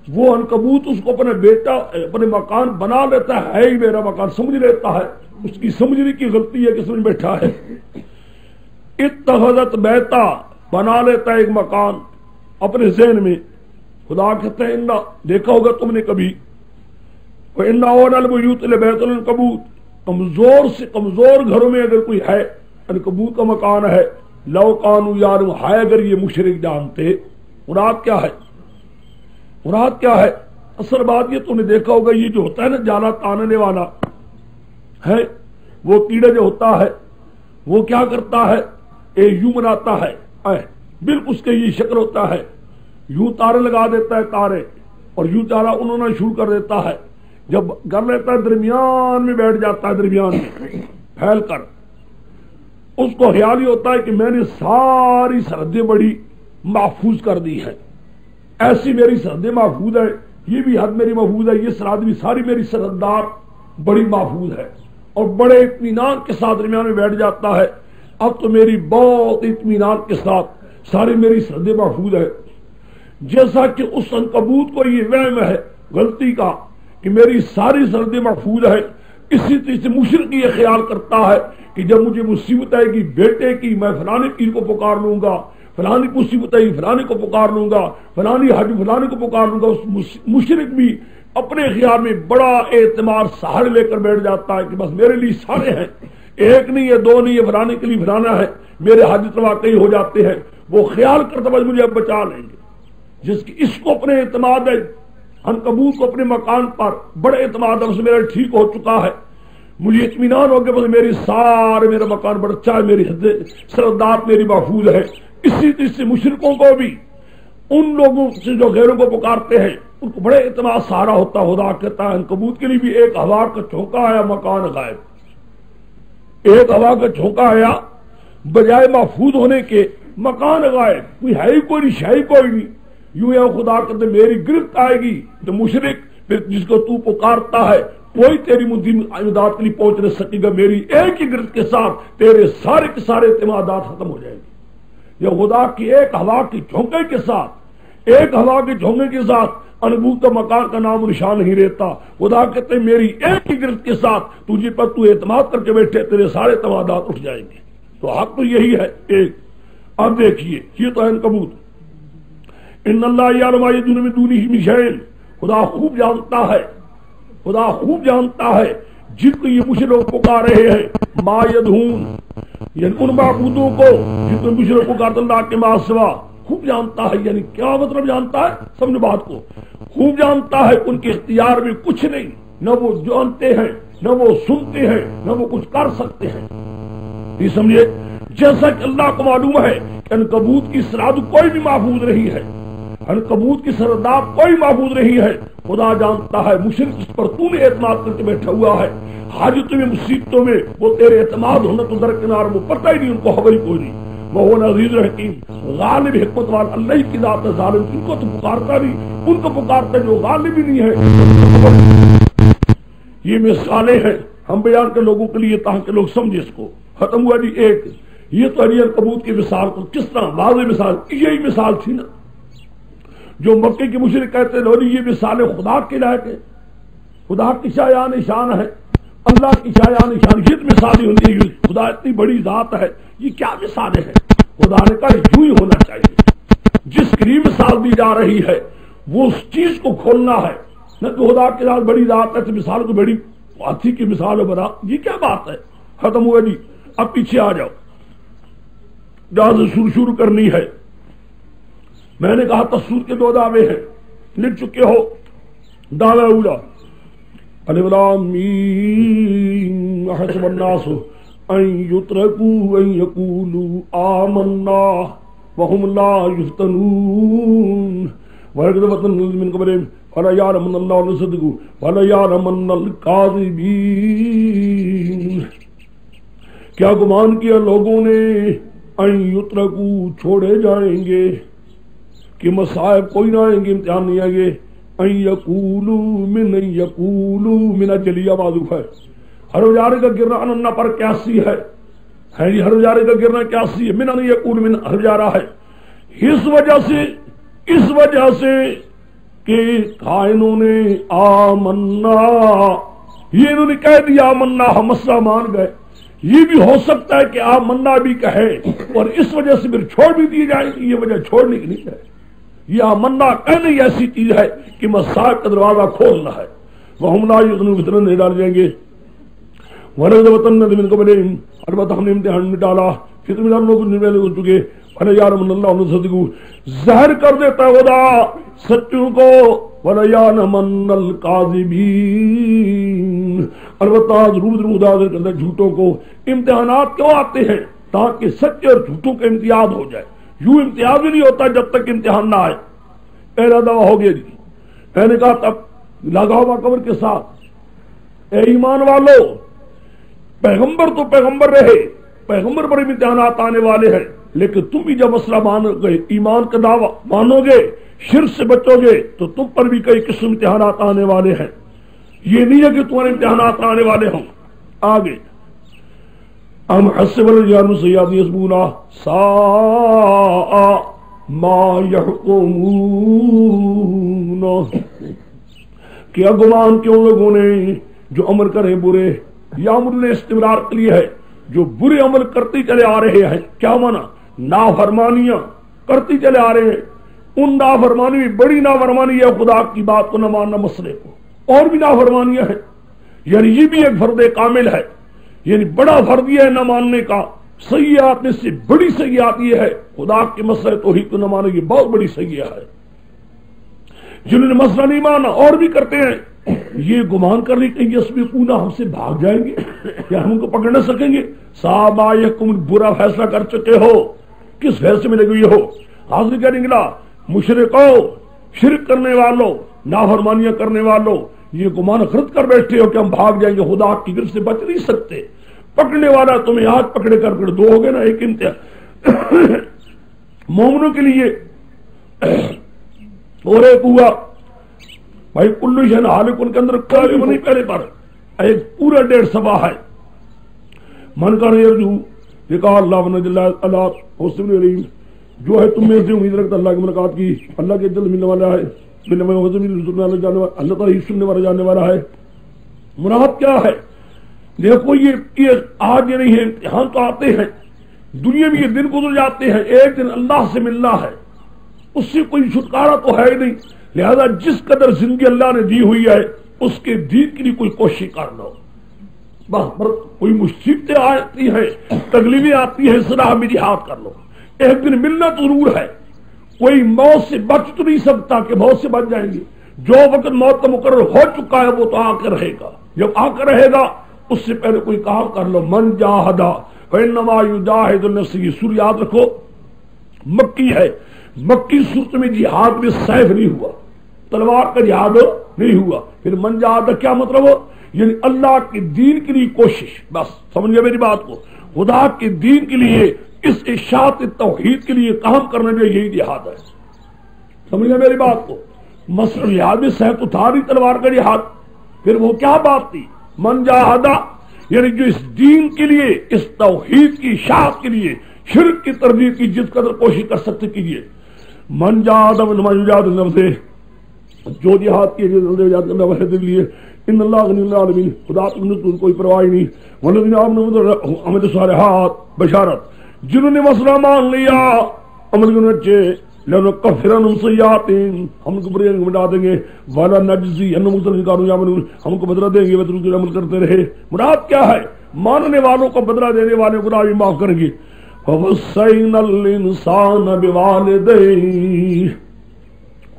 وہ عنکبوت اس کو اپنے بیٹا اپنے مکان بنا لیتا ہے ہی میرا مکان سمجھ لیتا ہے. اس کی سمجھنے کی غلطی ہے کہ سمجھ بیٹھا ہے. اتخذت بیتا بنا لیتا ہے ایک مکان اپنے ذہن میں. خدا کہتے ہیں انہا دیکھا ہوگا تم نے کبھی وَإِنَّ أَوْنَ الْبُيُوتِ لَبَيْتُ الْعَنكَبُوتِ کمزور سے کمزور گھروں میں اگر کوئی ہے عنکبوت کا مکان ہے لو کانوا یعلمون ہے اگر یہ مشرک جانتے. مراد کیا ہے مراد کیا ہے اصل بات یہ تم نے دیکھا ہوگا یہ جو ہوتا ہے نا جالا تاننے والا ہے وہ کیڑا جو ہوتا ہے وہ کیا کرتا ہے یوں بناتا ہے بالکل اس کے یہ شکل ہوتا ہے یوں تارے لگا دیتا ہے تارے اور یوں تارا انہوں نے شروع کر دیتا ہے. جب کر لیتا ہے درمیان میں بیٹھ جاتا ہے درمیان میں پھیل کر. اس کو خیال ہی ہوتا ہے کہ میں نے ساری سرحدیں بڑی محفوظ کر دی ہے. ایسی میری سرحدیں محفوظ ہے یہ بھی حد میری محفوظ ہے یہ سرحد بھی ساری میری سرحدار بڑی محفوظ ہے اور بڑے اطمینان کے ساتھ درمیان میں بیٹھ جاتا ہے. اب تو میری بہت اطمینان کے ساتھ ساری میری سرحدیں محفوظ ہے. جیسا کہ اس عنکبوت کو یہ وہم ہے غلطی کا کہ میری ساری سرحدیں محفوظ ہے اسی طرح سے مشرک یہ خیال کرتا ہے کہ جب مجھے مصیبت آئے گی بیٹے کی میں فلانے پیر کو پکار لوں گا فلانی مصیبت آئی فلانے کو پکار لوں گا فلانی حج فلانے کو پکار لوں گا. اس مشرک بھی اپنے خیال میں بڑا اعتماد سہارے لے کر بیٹھ جاتا ہے کہ بس میرے لیے سارے ہیں ایک نہیں ہے دو نہیں ہے فلانے کے لیے فلانا ہے میرے حاجت روا کئی ہو جاتے ہیں. وہ خیال کرتا بس مجھے اب بچا لیں گے. جس کی اس کو اپنے اعتماد ہے عنکبوت کو اپنے مکان پر بڑے اعتماد ہے میرا ٹھیک ہو چکا ہے مجھے اطمینان ہو گیا بس میری سارے میرا مکان بڑا اچھا ہے میری سرحدات میری محفوظ ہے. اسی طرح سے مشرکوں کو بھی ان لوگوں سے جو غیروں کو پکارتے ہیں ان کو بڑے اعتماد سہارا ہوتا. خدا کہتا ہے عنکبوت کے لیے بھی ایک ہوا کا جھونکا آیا مکان غائب. ایک ہوا کا جھونکا آیا بجائے محفوظ ہونے کے مکان غائب کوئی ہے ہی کوئی نہیں شے کوئی نہیں. یوں یا خدا کہتے میری گرفت آئے گی تو مشرک پھر جس کو تو پکارتا ہے کوئی تیری امداد کے لیے پہنچ نہیں سکے گا، میری ایک ہی گرفت کے ساتھ تیرے سارے کے سارے اعتمادات ختم ہو جائیں گے۔ یا خدا کی ایک ہوا کی جھونکے کے ساتھ، ایک ہوا کے جھونکے کے ساتھ انبوت مکان کا نام و نشان نہیں رہتا۔ خدا کہتے ہیں میری ایک ہی گرفت کے ساتھ تجھے پر تو اعتماد کر کے بیٹھے، تیرے سارے اعتمادات اٹھ جائیں گے۔ تو حق تو یہی ہے ایک۔ اب دیکھیے یہ تو ہے عنکبوت۔ ان اللہ یعلم ما یدعون من دونہ من شیء، خدا خوب جانتا ہے، خدا خوب جانتا ہے جن کو یہ مشرک پکار رہے ہیں، ما یدعون یعنی ان معبودوں کو جن کو مشرک پکارتے اللہ کے ما سوا، خوب جانتا ہے۔ یعنی کیا مطلب جانتا ہے؟ سمجھ بات کو، خوب جانتا ہے ان کے اختیار میں کچھ نہیں، نہ وہ جانتے ہیں نہ وہ سنتے ہیں نہ وہ کچھ کر سکتے ہیں۔ یہ سمجھے، جیسا کہ اللہ کو معلوم ہے کہ عنکبوت کی سرحد کوئی بھی محفوظ نہیں ہے، عنکبوت کی سرداب کوئی محفوظ نہیں ہے، خدا جانتا ہے مشرک اس پر تو نے اعتماد کر کے بیٹھا ہوا ہے، حاجتوں میں مصیبتوں میں وہ تیرے اعتماد ہونا تو درکنار، وہ پتہ ہی نہیں ان کو خبر ہی کوئی نہیں۔ وہ عزیز حکیم غالب حکمت والا اللہ کی ذات ہے، ظالم ان کو تو پکارتا نہیں، ان کو پکارتا جو غالب ہی نہیں ہے۔ یہ مثالیں ہیں ہم بیان کے لوگوں کے لیے تاکہ لوگ سمجھے اس کو۔ ختم ہوا جی ایک۔ یہ تو علی عنکبوت کی مثال کو کس طرح واضح مثال، یہی مثال تھی نا جو مکے کے مشرک کہتے ہیں یہ مثال خدا کے لائق ہے، خدا کی شایع نشان ہے، اللہ کی شایع نشان، یہ مثال ہی ہوتی ہے، خدا اتنی بڑی ذات ہے، یہ کیا مثالیں ہیں؟ خدا نے کہا یوں ہی ہونا چاہیے، جس کی مثال دی جا رہی ہے وہ اس چیز کو کھولنا ہے، نہ کہ خدا کے ساتھ بڑی ذات ہے تو مثال کو بڑی ہاتھی کی مثال بنا، یہ کیا بات ہے؟ ختم ہوا جی۔ اب پیچھے آ جاؤ، جہاں سے شروع کرنی ہے۔ میں نے کہا تسود کے دو دعوے ہیں، لکھ چکے ہو۔ دعویٰ اولا الف لام میم احسب الناس ان یترکوا ان یقولوا آمنا وهم لا یفتنون وَلَقَدْ فَتَنَّا الَّذِینَ مِن قَبْلِهِمْ فَلَيَعْلَمَنَّ اللَّهُ الَّذِینَ صَدَقُوا وَلَيَعْلَمَنَّ الْکاذِبِینَ۔ کیا گمان کیا لوگوں نے ان یترکوا چھوڑے جائیں گے کہ مصائب کوئی نہ آئیں گے، امتحان نہیں آئیں گے، ان یقولوا من جلیہ معذوف ہے، ہر اجارے کا گرنا اننا پر کیسی ہے جی، ہر اجارے کا گرنا کیسی ہے، من ان یقول من ہر اجارہ ہے، اس وجہ سے کہ کائنوں نے آمنا، یہ انہوں نے کہہ دیا آمنا، ہم مسئلہ مان گئے۔ یہ بھی ہو سکتا ہے کہ آمنا بھی کہے اور اس وجہ سے پھر چھوڑ بھی دی جائے، یہ وجہ چھوڑنے کی نہیں ہے، یہ آمنا کہنے ایسی چیز ہے کہ مصائب کا دروازہ کھولنا ہے۔ وَهُمْ لَا يُؤْمِنُونَ فتنہ نہیں ڈال جائیں گے۔ وَلَقَدْ فَتَنَّا الَّذِینَ مِن قَبْلِهِمْ، البتہ ہم نے امتحان میں ڈالا فتنہ میں لوگ پہلے ہو چکے۔ وَلَيَعْلَمَنَّ اللَّهُ الَّذِینَ صَدَقُوا، ظاہر کر دیتا ہے خدا سچوں کو، وَلَيَعْلَمَنَّ الْکاذِبِینَ، البتہ ضرور مداظر کرتا ہے جھوٹوں کو۔ امتحانات کیوں آتے ہیں؟ تاکہ سچے اور جھوٹوں کا امتیاز ہو جائے، یوں امتیاز بھی نہیں ہوتا جب تک امتحان نہ آئے۔ پہلا دعویٰ ہو گیا جی، میں نے کہا تب لگا ہوا قبر کے ساتھ، اے ایمان والو، پیغمبر تو پیغمبر رہے، پیغمبر پر امتحانات آنے والے ہیں، لیکن تم بھی جب مسئلہ مانو گے، ایمان کا دعویٰ مانو گے، شرک سے بچو گے، تو تم پر بھی کئی قسم امتحانات آنے والے ہیں۔ یہ نہیں ہے کہ تمہارے امتحانات آنے والے ہوں۔ آگے ام حسب الرجال سیئات یحسبون ساء ما یحکمون، کیا گمان کہ ان لوگوں نے جو عمل کریں برے، یا عمل نے استمرار کے لیے ہے، جو برے عمل کرتے چلے آ رہے ہیں، کیا مانا؟ نافرمانیاں کرتے چلے آ رہے ہیں، ان نافرمانی میں بڑی نافرمانی ہے خدا کی بات کو نہ ماننا، مسئلے کو، اور بھی نافرمانیاں ہیں، یعنی یہ بھی ایک فرد کامل ہے، یعنی بڑا فرد یہ ہے نہ ماننے کا۔ سیئات میں سے بڑی سیئات یہ ہے خدا کے مسئلے توحید کو نہ مانے، یہ بہت بڑی سیئات ہے۔ جنہوں نے مسئلہ نہیں مانا اور بھی کرتے ہیں، یہ گمان کر رہی کہ یسبقونا، ہم سے بھاگ جائیں گے یا ہم ان کو پکڑ نہ سکیں گے۔ صحابہ یحکم، برا فیصلہ کر چکے ہو، کس فیصلے میں لگے ہوئے ہو؟ حاضر کیا نکلا؟ مشرکو، شرک کرنے والوں، نافرمانیاں کرنے والوں، یہ گمان خرد کر بیٹھے ہو کہ ہم بھاگ جائیں گے، خدا کی گرفت سے بچ نہیں سکتے۔ پکڑنے والا تمہیں آج پکڑے کر دو ہو گئے نا، ایک امتحان مومنوں کے لیے اور ایک ہوا بھائی کلو شہن حالک، ان کے اندر کوئی نہیں، پہلے پر ایک پورا 1.5 صفحہ ہے. من کر یرجو یہ کہا اللہ ونجل اللہ حسن علیم، جو ہے تم میں سے امید رکھتا اللہ کی ملاقات کی، اللہ کے جلد ملنے والا ہے، اللہ تعالیٰ سننے والا جاننے والا ہے. مراد کیا ہے؟ دیکھو یہ آج یہ نہیں ہے، امتحان تو آتے ہیں، دنیا میں یہ دن گزر جاتے ہیں، ایک دن اللہ سے ملنا ہے، اس سے کوئی چھٹکارا تو ہے ہی نہیں. لہذا جس قدر زندگی اللہ نے دی ہوئی ہے اس کے دین کے لیے کوئی کوشش کرنا ہو. بس کوئی مصیبتیں آتی ہیں، تکلیفیں آتی ہیں، صلاح میری ہاتھ کر لو. ایک دن ملنا تو ضرور ہے، کوئی موت سے بچ تو نہیں سکتا کہ موت سے بچ جائیں گے. جو وقت موت کا مقرر ہو چکا ہے وہ تو آ کر رہے گا. جب آ کر رہے گا اس سے پہلے کوئی کام کر لو. من جاہدہ فإنما یجاہد نفسہ. سورہ یاد رکھو مکی ہے، مکی صورت میں جہاد میں سیف نہیں ہوا، تلوار کا جہاد نہیں ہوا. پھر من جاہدہ کیا مطلب ہو؟ یعنی اللہ کے دین کے لیے کوشش. بس سمجھے میری بات کو، خدا کے دین کے لیے، اس اشاعت توحید کے لیے کام کرنے میں یہی جہاد ہے. سمجھے میری بات کو. مثلا جہاد میں سیف تو تھا نہیں، تلوار کا جہاد. پھر وہ کیا بات تھی؟ من جاہدہ یعنی جو اس دین کے لیے، اس توحید کی اشاعت کے لیے، شرک کی تردید کی جس قدر کوشش کر سکتے کیجیے. من جاہدہ فإنما یجاہد نفسہ، جو جہاد کی لیے. ان اللہ غنی عن العالمین، خدا تم کوئی پرواہ نہیں. والذین آمنوا وعملوا الصالحات، بشارت جنہوں نے مسئلہ مان لیا، عمل کرنے اچھے، لنکفرنہم سیئاتہم، ہم کو برے مٹا دیں گے، ولنجزینہم احسن ما کانوا یعملون، ہم کو بدلہ دیں گے وہ جو عمل کرتے رہے. مراد کیا ہے؟ ماننے والوں کو بدلہ دینے والے گناہ بھی معاف کریں گے. فوصینا الانسان بوالدیہ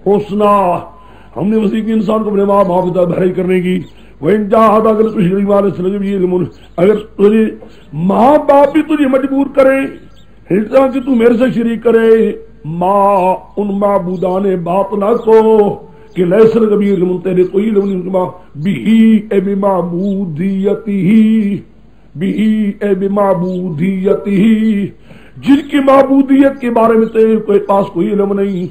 حسنا، ہم نے وسیع کی انسان کو اپنے ماں باپ کی طرف بھلائی کرنے کی. وَإِن جَاهَدَاكَ اگر تشریک والے سلجم یہ علم، اگر تجھے ماں باپ بھی تجھے مجبور کرے ہلتا کہ تو میرے سے شریک کرے، ماں ان معبودان باطلہ کو کہ لیسر کبھی علم تیرے کوئی علم نہیں، بہی اے بمعبودیتہی، بہی اے بمعبودیتہی، جن کی معبودیت کے بارے میں تیرے پاس کوئی علم نہیں،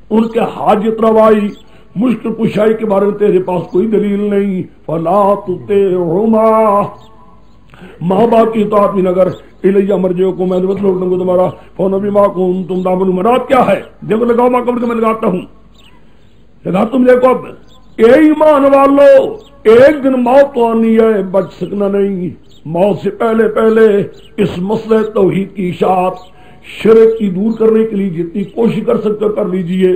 ان کے حاجت روائی مشکل کشائی کے بارے میں تیرے پاس کوئی دلیل نہیں. فلا تطیعہما، ماں باپ کی اطاعت میں اگر الیہ مرجعکم، میں نے لوٹوں کو تمہارا فنبی ما کنتم تعملون. مراد کیا ہے؟ دیکھو لگاؤ ماں قبر کے میں لگاتا ہوں، لگا تم دیکھو. اب اے ایمان والو، ایک دن موت تو آنی ہے، بچ سکنا نہیں. موت سے پہلے پہلے اس مسئلہ توحید کی اشاعت، شرک کی دور کرنے کے لیے جتنی کوشش کر سکتے کر لیجئے.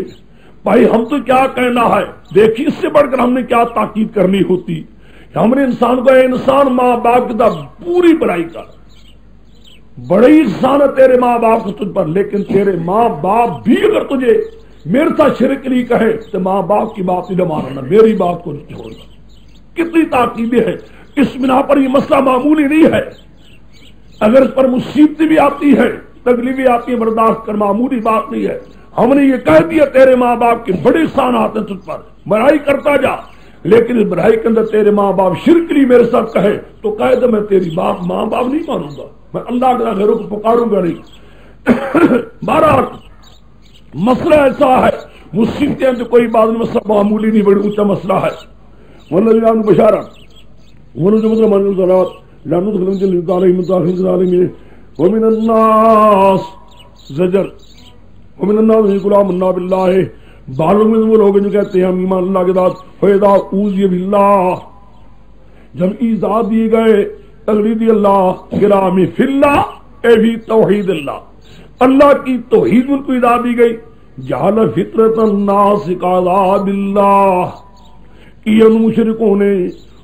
بھائی ہم تو کیا کہنا ہے، دیکھیے اس سے بڑھ کر ہم نے کیا تاکید کرنی ہوتی. ہم نے انسان کو، اے انسان ماں باپ کی طرف پوری بڑائی کر، بڑی احسان ہے تیرے ماں باپ کو تجھ پر، لیکن تیرے ماں باپ بھی اگر تجھے میرے ساتھ شرک کے لیے کہے تو ماں باپ کی بات نہیں ماننا، میری بات کو نہیں چھوڑنا. کتنی تاکیدیں ہیں اس بنا پر. یہ مسئلہ معمولی نہیں ہے. اگر اس پر مصیبتیں بھی آتی ہیں، تکلیفیں آتی ہیں، برداشت کر، معمولی بات نہیں ہے. ہم نے یہ کہہ دیا تیرے ماں باپ کے بڑے احسانات ہیں تجھ پر، بڑائی کرتا جا، لیکن اس بڑائی کے اندر تیرے ماں باپ شرک لی میرے ساتھ کہے تو کہے تو میں تیری باپ ماں باپ نہیں مانوں گا، میں اللہ کے غیروں کو پکاروں گا نہیں. بہرحال مسئلہ ایسا ہے، مصیبتیں تو کوئی بات نہیں، مسئلہ معمولی نہیں، بڑی اونچا مسئلہ ہے. والذین بشارت ومن الناس زجر، ومن الناس غلام اللہ باللہ، بعضوں میں وہ لوگ جو کہتے ہیں ہم ایمان اللہ کے ساتھ، فیدا اوذی باللہ، جب ایذا دیے گئے تقلیدی اللہ گرامی فی اللہ اے بھی توحید اللہ، اللہ کی توحید ان کو ایذا دی گئی. جعل فطرت الناس کعذاب اللہ، کہ ان مشرکوں نے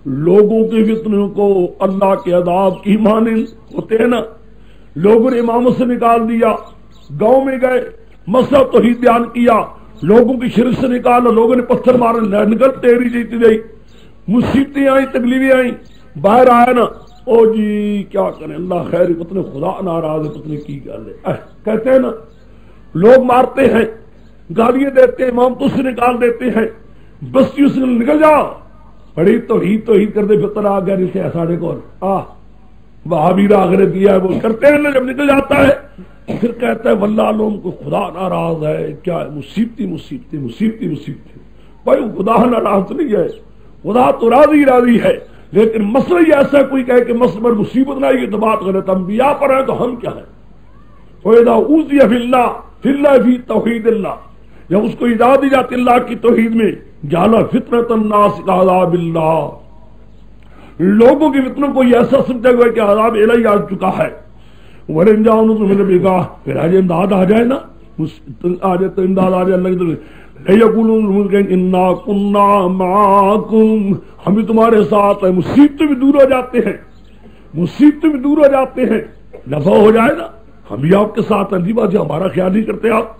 لوگوں کے فتنوں کو اللہ کے عذاب کی مانند، ہوتے ہیں نا، لوگوں نے اماموں سے نکال دیا، گاؤں میں گئے مسئلہ توحید بیان کیا، لوگوں کی شرک سے نکالا، لوگوں نے پتھر مارے، نکل تیری جیتی گئی، مصیبتیں آئیں، تکلیفیں آئیں، باہر آیا نا، او جی کیا کریں، اللہ خیر، پتنے خدا ناراض ہے، پتنے کی گل ہے، کہتے ہیں نا. لوگ مارتے ہیں، گالیاں دیتے ہیں، امام تو سے نکال دیتے ہیں، بستیوں سے نکل جاؤ، بڑی توحید کر دے، پتر آ گیا جسے ساڑھے کو وہاں بھی راغ نے دیا ہے، وہ کرتے ہیں نا. جب نکل جاتا ہے پھر کہتا ہے واللہ لوگوں کو خدا ناراض ہے، کیا ہے، مصیبتی. بھائی خدا ناراض نہیں ہے، خدا تو راضی ہے، لیکن مسئلہ یہ ایسا کوئی کہے کہ مسئلہ پر مصیبت نہ آئی، تو بات غلط، انبیاء پر ہے تو ہم کیا ہیں؟ وَإِذَا أُوذِيَ فِي اللَّهِ فِي تَوْحِيدِ اللَّهِ، جب اس کو اجازت دی جاتی اللہ کی توحید میں، جعل فطرۃ الناس کعذاب اللہ، لوگوں کے فتنوں کو یہ ایسا سمجھا ہوا ہے کہ عذاب الہی آ چکا ہے۔ وَلَئِن جَاءَ نَصْرٌ مِّن رَّبِّكَ، پھر آج امداد آ جائے نا، آ جائے تو امداد آ جائے اللہ کی طرف، لَيَقُولُونَ إِنَّا كُنَّا مَعَكُمْ، ہم بھی تمہارے ساتھ ہیں، مصیبتیں بھی دور ہو جاتے ہیں، مصیبتیں بھی دور ہو جاتے ہیں، نفع ہو جائے نا، ہم بھی آپ کے ساتھ ہیں، جی بات ہمارا خیال نہیں کرتے آپ،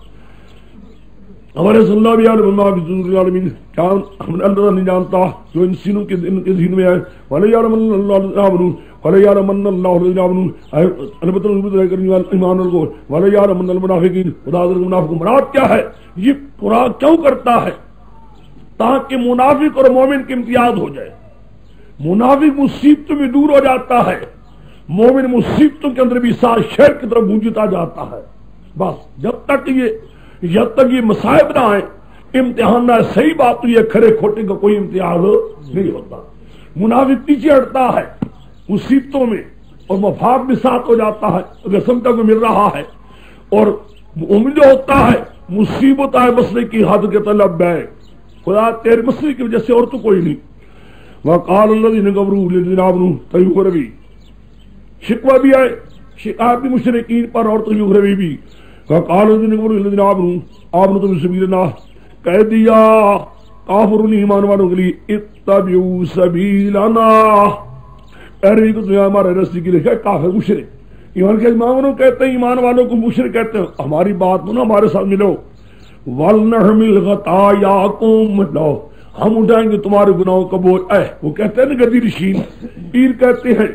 ہمارے صلی اللہ علیہ وسلم کیا ہم اللہ نہیں جانتا جو ان سینوں کے ذہن میں ہے، وَلَيَعْلَمَنَّ اللَّهُ الَّذِينَ آمَنُوا وَلَيَعْلَمَنَّ اللَّهُ الَّذِينَ آمَنُوا، البتہ ایمان والوں کو، وَلَيَعْلَمَنَّ الْمُنَافِقِينَ، منافق مراد کیا ہے؟ یہ قرآن کیوں کرتا ہے؟ تاکہ منافق اور مومن کی امتیاز ہو جائے۔ منافق مصیبتوں میں دور ہو جاتا ہے، مومن مصیبتوں کے اندر بھی ساتھ شر کی طرف گونجتا جاتا ہے۔ بس جب تک یہ مصائب نہ آئے، امتحان نہ، صحیح بات تو یہ کھڑے کھوٹے کا کوئی امتیاز نہیں ہوتا۔ منافق پیچھے ہٹتا ہے مصیبتوں میں اور مفاد بھی ساتھ ہو جاتا ہے اگر سمجھتا کو مل رہا ہے، اور مومن جو ہوتا ہے مصیبت آئے مسئلے کی حد کے طلب ہے، خدا تیرے مسئلے کی وجہ سے اور تو کوئی نہیں۔ وَقَالَ الَّذِينَ كَفَرُوا لِلَّذِينَ آمَنُوا تَيُغْرَبِي، شکوہ بھی آئے، شکایت بھی مشرکین پر اور تیغربی بھی۔ وَقَالَ الَّذِينَ كَفَرُوا لِلَّذِينَ آمَنُوا بِسَبِيلِ اللَّهِ، کہہ دیا کافروں نے ایمان والوں کے لیے، اتبعوا سبیلنا، ارے کو تو ہمارے راستے کے لیے کافر مشرک، ایمان کے ایمان کہتے ہیں، ایمان والوں کو مشرک کہتے ہیں، ہماری بات سنو، ہمارے ساتھ ملو۔ وَلْنَحْمِلْ خَطَايَاكُمْ، لو ہم اٹھائیں گے تمہارے گناہوں کا بوجھ۔ وہ کہتے ہیں نا گدی نشین، پیر کہتے ہیں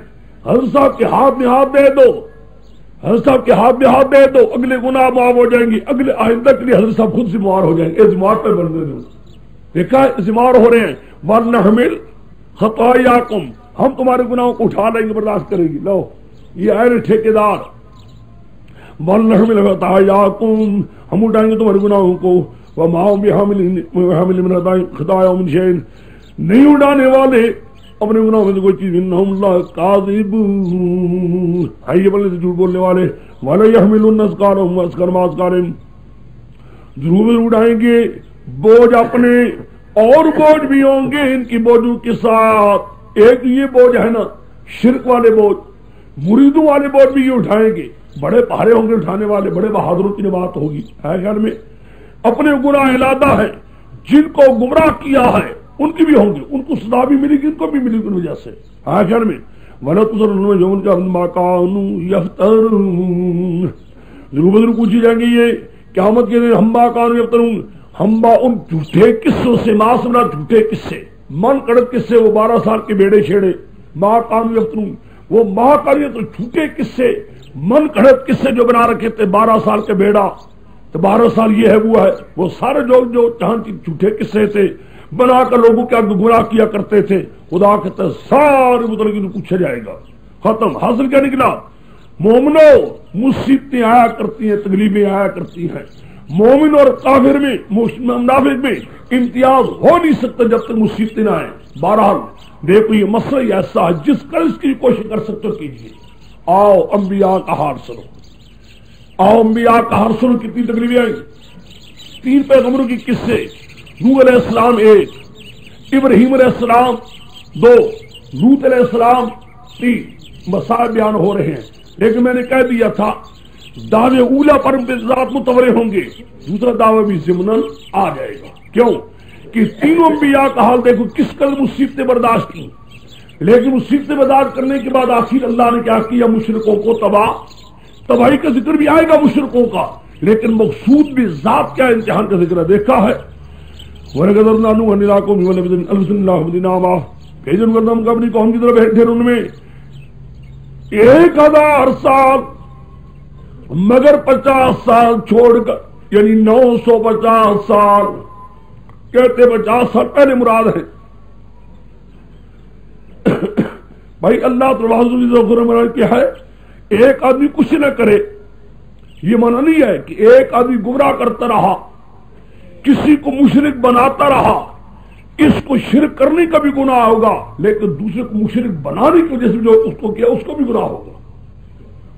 حضرت صاحب کے ہاتھ میں ہاتھ دے دو، حضرت صاحب کے ہاتھ میں ہاتھ دے دو، اگلے گناہ معاف ہو جائیں گے، اگلے آئندہ کے لیے حضرت صاحب خود ذمہ ہو جائیں گے، ذمہ پہ بن دے دو، دیکھا ذمہ ہو رہے ہیں۔ وَلْنَحْمِلْ خَطَايَاكُمْ، ہم تمہارے گناہوں کو اٹھا لیں گے، برداشت کریں گے۔ لو یہ آئے ٹھیکیدار، وَلْنَحْمِلْ خَطَايَاكُمْ، ہم اٹھائیں گے تمہارے گناہوں کو، وَمَا هُمْ بِحَامِلِينَ مِنْ خَطَايَاهُم مِّن شَيْءٍ، نہیں اڑانے والے اپنے گناہوں میں سے کوئی چیز، انہم لکاذبون، ہے یہ بلے سے جھوٹ بولنے والے۔ وَلَا يَحْمِلُنَّ أَثْقَالَهُمْ وَأَثْقَالَ مَا أَثْقَالِهِمْ، ضرور اڑائیں گے بوجھ اپنے، اور بوجھ بھی ہوں گے ان کی بوجھوں کے ساتھ۔ ایک یہ بوجھ ہے نا شرک والے بوجھ، مریدوں والے بوجھ بھی یہ اٹھائیں گے، بڑے پہاڑے ہوں گے اٹھانے والے، بڑے بہادروں کی بات ہوگی، ہے خیال میں۔ اپنے گناہ علادہ ہے، جن کو گمراہ کیا ہے ان کی بھی ہوں گے، ان کو سزا بھی ملے گی، ان کو بھی ملے گی ان وجہ سے، ہے خیال میں۔ وَلَا تُسْأَلُونَ يَوْمَ الْقِيَامَةِ عَمَّا كَانُوا يَفْتَرُونَ، ضرور پوچھی جائیں گے یہ قیامت کے دن، ہم كَانُوا يَفْتَرُونَ، ہم ان جھوٹے قصوں سے، ما سمنا جھوٹے قصے، من کڑت قصے، وہ 12 سال کے بیڑے چھیڑے، ما كَانُوا يَفْتَرُونَ، وہ ما کاریے تو جھوٹے قصے، من کڑت قصے جو بنا رکھے تھے، 12 سال کے بیڑا، تو 12 سال یہ ہے وہ ہے، وہ سارے جو جہاں کی جھوٹے قصے تھے بنا کر لوگوں کے آگے گمراہ کیا کرتے تھے، خدا کہتا ہے سارے متعلق پوچھا جائے گا۔ ختم، حاصل کیا نکلا؟ مومنو مصیبتیں آیا کرتی ہیں، تکلیفیں آیا کرتی ہیں، مومن اور کافر میں، منافق میں امتیاز ہو نہیں سکتا جب تک مصیبتیں نہ آئیں۔ بہرحال دیکھو یہ مسئلہ ایسا ہے جس کا اس کی کوشش کر سکتے ہو کیجیے۔ آؤ انبیاء کا حال سنو، آؤ انبیاء کا حال سنو، کتنی تکلیفیں آئیں۔ 3 پیغمبروں کی قصے، نوح علیہ السلام 1، ابراہیم علیہ السلام 2، لوط علیہ السلام 3، مسائل بیان ہو رہے ہیں۔ لیکن میں نے کہہ دیا تھا دعوے اولا پر ذات متورے ہوں گے، دوسرا دعوی بھی ضمناً آ جائے گا۔ کیوں کہ تینوں انبیاء کا حال دیکھو، کس قدر مصیبتیں برداشت کی، لیکن مصیبتیں برداشت کرنے کے بعد آخر اللہ نے کیا کیا؟ مشرکوں کو تباہی کا ذکر بھی آئے گا مشرکوں کا، لیکن مقصود بھی ذات کیا امتحان کا ذکر دیکھا ہے۔ وَلَقَدْ نُوحًا إِلَىٰ قَوْمِهِ وَلَبِثْنَا فِيهِمْ عَامًا، بھیجن کرنا ہم اپنی قوم کی طرف بھیجے ان میں 1000 سال، مگر 50 سال چھوڑ کر، یعنی 950 سال، کہتے 50 سال پہلے مراد ہے۔ بھائی اللہ تعالیٰ کیا ہے؟ ایک آدمی کچھ نہ کرے، یہ منع نہیں ہے کہ ایک آدمی گمراہ کرتا رہا، کسی کو مشرک بناتا رہا، اس کو شرک کرنے کا بھی گناہ ہوگا، لیکن دوسرے کو مشرک بنانے کی وجہ سے جو اس کو کیا اس کو بھی گناہ ہوگا۔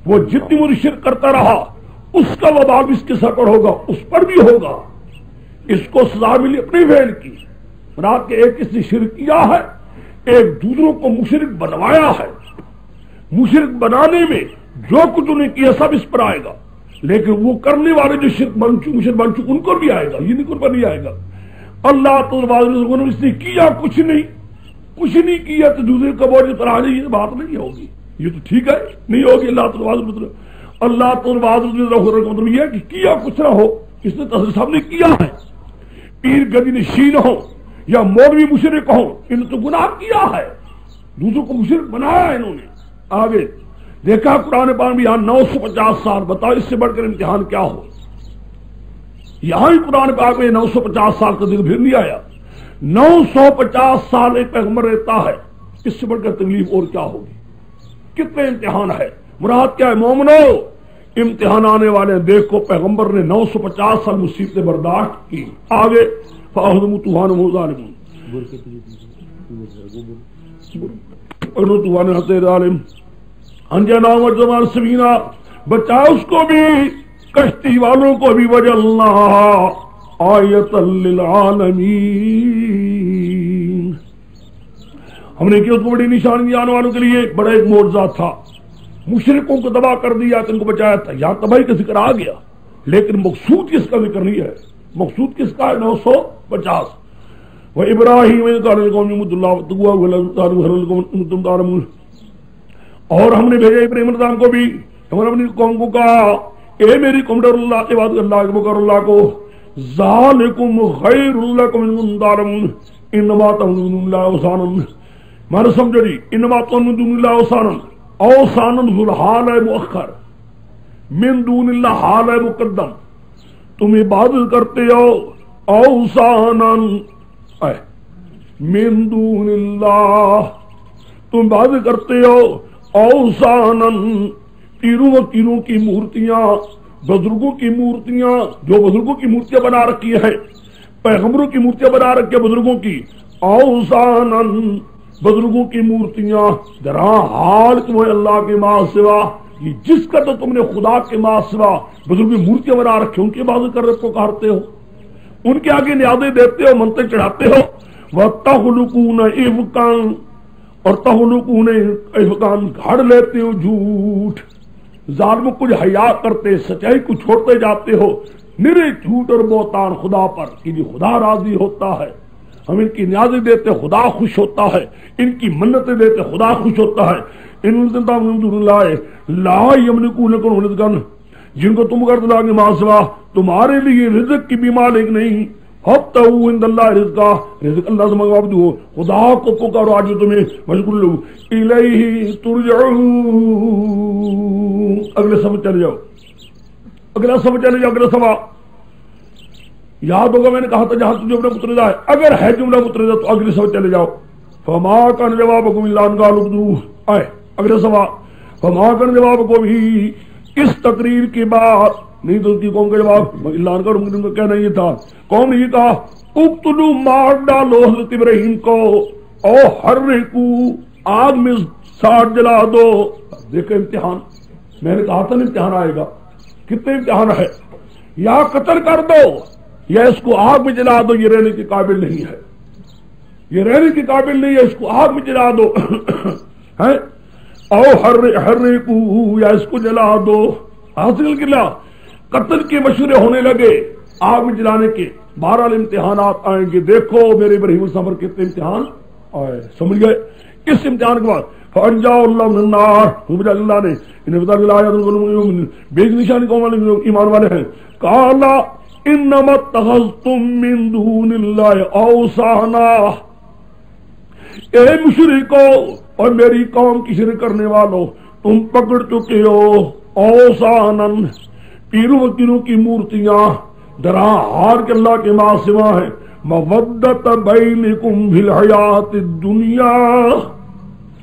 وہ جتنی وہ شرک کرتا رہا اس کا وبال بھی اس کے سر پر ہوگا، اس پر بھی ہوگا۔ اس کو سزا ملی اپنے فعل کی، رات کے ایک اس نے شرک کیا ہے، ایک دوسروں کو مشرک بنوایا ہے۔ مشرک بنانے میں جو کچھ انہیں کیا سب اس پر آئے گا، لیکن وہ کرنے والے جو مشرک بن چکے ان کو بھی آئے گا، یہ نہیں پر نہیں آئے گا۔ اللہ تو اس نے کیا کچھ نہیں کیا تو دوسرے کا بوجھ پر آ جائے، یہ بات نہیں ہوگی، یہ تو ٹھیک ہے نہیں ہوگی۔ اللہ تو مطلب یہ ہے کہ کیا کچھ نہ ہو، اس نے تصویر صاحب نے کیا ہے، پیر گدی نشین ہو یا مولوی مشرک ہو، انہوں نے تو گناہ کیا ہے، دوسروں کو مشرک بنایا ہے انہوں نے۔ آگے دیکھا قرآن پاک میں یہاں 950 سال، بتاؤ اس سے بڑھ کر امتحان کیا ہو۔ یہاں ہی قرآن پاک میں 950 سال کا ذکر پھر نہیں آیا، 950 سال ایک پیغمبر رہتا ہے، اس سے بڑھ کر تکلیف اور کیا ہوگی، کتنے امتحان ہے۔ مراد کیا ہے مومنو، امتحان آنے والے ہیں۔ دیکھو پیغمبر نے 950 سال مصیبتیں برداشت کی۔ آگے فاہدم طوفان ظالمون طوفان ظالم انجنا وجمال سبینا، بچا اس کو بھی کشتی والوں کو بھی، وجعلنا آیۃ للعالمین، ہم نے کیا اس کو بڑی نشانی آنے والوں کے لیے بڑا ایک معجزہ تھا۔ مشرکوں کو تباہ کر دیا تو ان کو بچایا تھا، یہاں تباہی کا ذکر آ گیا، لیکن مقصود کس کا ذکر نہیں ہے۔ مقصود کس کا ہے 950 وہ ابراہیم اور ہم نے بھیجا ابراہیم السلام کو بھی، ہم نے اپنی قوم کو کہا اے میری قوم ڈر اللہ، عباد اللہ کے بکر اللہ کو، ذالکم خیر لکم ان کنتم تعلمون، انما تعبدون من دون اللہ اوثانا، مانا سمجھو جی، انما تعبدون من دون اللہ اوثانا، اوثانا ذو حال ہے مؤخر، من دون اللہ حال ہے مقدم، تم عبادت کرتے ہو اوثانا من دون اللہ، تم عبادت کرتے ہو اوثانا پیروں و کیروں کی مورتیاں، بزرگوں کی مورتیاں، جو بزرگوں کی مورتیاں بنا رکھی ہے، پیغمبروں کی مورتیاں بنا رکھی ہے بزرگوں کی، اوثانا بزرگوں کی مورتیاں، درا حال کہ وہ اللہ کے ماں سوا، یہ جس کا تو تم نے خدا کے ماں سوا بزرگوں کی مورتیاں بنا رکھی ان کی عبادت کر رکھو کرتے ہو، ان کے آگے نیازیں دیتے ہو، منتیں چڑھاتے ہو، وَتَخْلُقُونَ إِفْكًا، اور تخلقون افکان گھڑ لیتے ہو جھوٹ، ظالم کچھ حیا کرتے سچائی کو چھوڑتے جاتے ہو، نرے جھوٹ اور بہتان خدا پر کہ جی خدا راضی ہوتا ہے، ہم ان کی نیازیں دیتے خدا خوش ہوتا ہے، ان کی منتیں دیتے خدا خوش ہوتا ہے۔ لا یملکون لکم رزقا، جن کو تم کر دلا کے ماں سوا تمہارے لیے رزق کی بھی مالک نہیں، فابتغوا عند اللہ رزقا، رزق اللہ سے منگوا دو، خدا کو پکارو آج تمہیں مشغول لو، الیہ ترجعون۔ اگلے سبق چلے جاؤ، اگلا سبق چلے جاؤ، اگلا سبق یاد ہوگا میں نے کہا تھا جہاں جملہ مترجہ ہے، اگر ہے جملہ مترجہ تو اگلے سبق چلے جاؤ۔ فما کان جوابکم الا ان قالوا اعبدوا، آئے اگلے سبق فما کان جوابکم بھی، اس تقریر کے بعد نہیں تو اس کی قوم کا جواب اللہ کا کہنا یہ تھا، قوم نے یہ کہا اقتلوا، مار ڈالو حضرت ابراہیم کو، او حرقو، آگ میں ساڑ جلا دو۔ دیکھیں امتحان، میں نے کہا تھا نا امتحان آئے گا، کتنے امتحان ہے، یا قتل کر دو یا اس کو آگ میں جلا دو، یہ رہنے کے قابل نہیں ہے، یہ رہنے کے قابل نہیں ہے، اس کو آگ میں جلا دو ہے، او حرقو، یا اس کو جلا دو۔ حاصل کیا، قتل کے مشورے ہونے لگے، آگ میں جلانے کے، بہرحال امتحانات آئیں گے۔ دیکھو میرے ابراہیم السلام کتنے امتحان آئے، سمجھ گئے۔ اس امتحان کے بعد فانجاء اللہ من النار، اللہ نے انہیں بتا دیا بے نشانی قوم والے ایمان والے ہیں، قال انما اتخذتم من دون اللہ اوثانا، اے مشرکو اور میری قوم کی شرک کرنے والوں، تم پکڑ چکے ہو اوثانا، پیروں وکیلوں کی مورتیاں، درا ہار کے اللہ کے ماں سوا ہے، مودت بینکم فی الحیات الدنیا،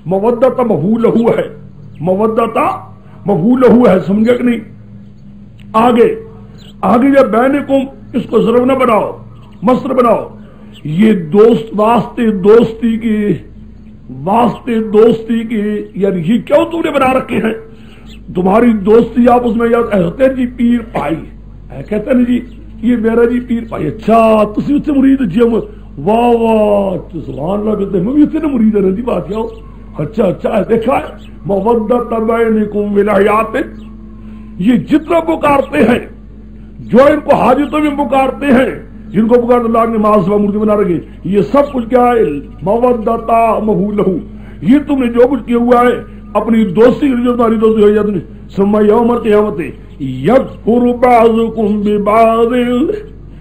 مودت مفعول لہو ہے، مودت مفعول لہو ہے، سمجھے کہ نہیں۔ آگے جب بینکم اس کو ضرب نہ بناؤ، مصدر بناؤ، یہ دوست واسطے دوستی کی یعنی یہ کیوں تم نے بنا رکھے ہیں؟ تمہاری دوستی آپس میں یاد ہوتے جی پیر پائی کہتے ہیں جی یہ میرا جی پیر پائی اچھا تسی اتنے مرید جی واہ واہ سبحان اللہ کہتے ہیں میں بھی اتنے مرید ہے جی بات کیا اچھا دیکھا ہے مودت بینکم ولایات یہ جتنا پکارتے ہیں جو ان کو حاجتوں میں پکارتے ہیں جن کو پکار اللہ نے نماز مورتی بنا رکھے یہ سب کچھ کیا ہے مودتا مہولہ یہ تم نے جو کچھ کیا ہوا ہے اپنی دوستی جو تمہاری دوستی ہو جاتی ثم یوم القیامت یکفر بعضکم ببعض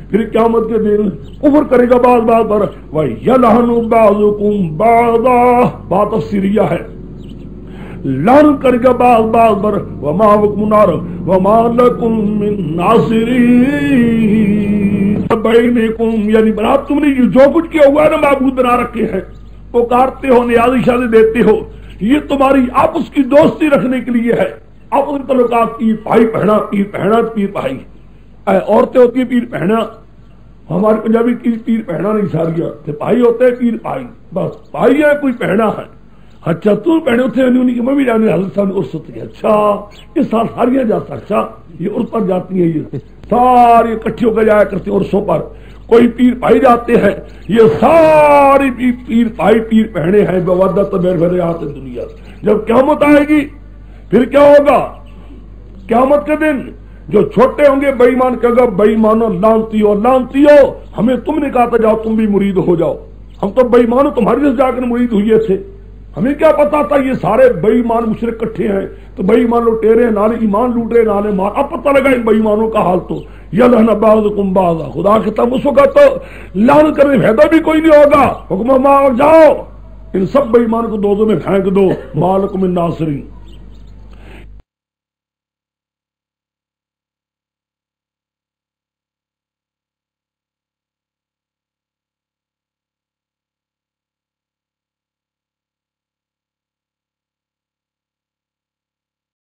پھر قیامت کے دن کفر کرے گا بعض پر ویلعن بعضکم بعضا بات تفسیریہ ہے لعن کرے گا بعض پر ومأواکم النار وما لکم من ناصرین بینکم یعنی بنا تم نے جو کچھ کیا ہوا ہے نا معبود بنا رکھے ہیں پکارتے ہو نیازی شادی دیتے ہو یہ تمہاری آپس کی دوستی رکھنے کے لیے ہے آپس کے تعلقات کی بھائی بہنا پیر بھائی عورتیں ہوتی ہیں پیر بہنا ہمارے پنجابی کی پیر بہنا نہیں ساریاں بھائی ہوتے ہیں پیر بھائی بس بھائی ہے کوئی بہنا ہے اچھا تم پہنے ہوتے ہیں میں بھی جانے حضرت صاحب عرس ہوتی ہے اچھا اس سال ساریاں جاتا اچھا یہ عرس پر جاتی ہیں یہ ساری اکٹھی ہو کر جایا کرتے ہیں عرسوں پر کوئی پیر بھائی جاتے ہیں یہ ساری پیر بھائی پیر بہنے ہیں بودت میرے آتے دنیا جب قیامت آئے گی پھر کیا ہوگا قیامت کے دن جو چھوٹے ہوں گے بے ایمان کہے گا بے ایمانو لانتی ہو ہمیں تم نے کہا تھا جاؤ تم بھی مرید ہو جاؤ ہم تو بے ایمانو تمہاری سے جا کر مرید ہوئے تھے ہمیں کیا پتا تھا یہ سارے بے ایمان مشرک اکٹھے ہیں تو بے ایمان لوٹیرے نالے ایمان لوٹ رہے نالے مار اب پتہ لگا ان بے ایمانوں کا حال تو یلہن بعضکم بعضا خدا کے تم اس وقت تو لعن کرنے فائدہ بھی کوئی نہیں ہوگا حکم جاؤ ان سب بے ایمان کو دوزوں میں پھینک دو ما لکم من ناصرین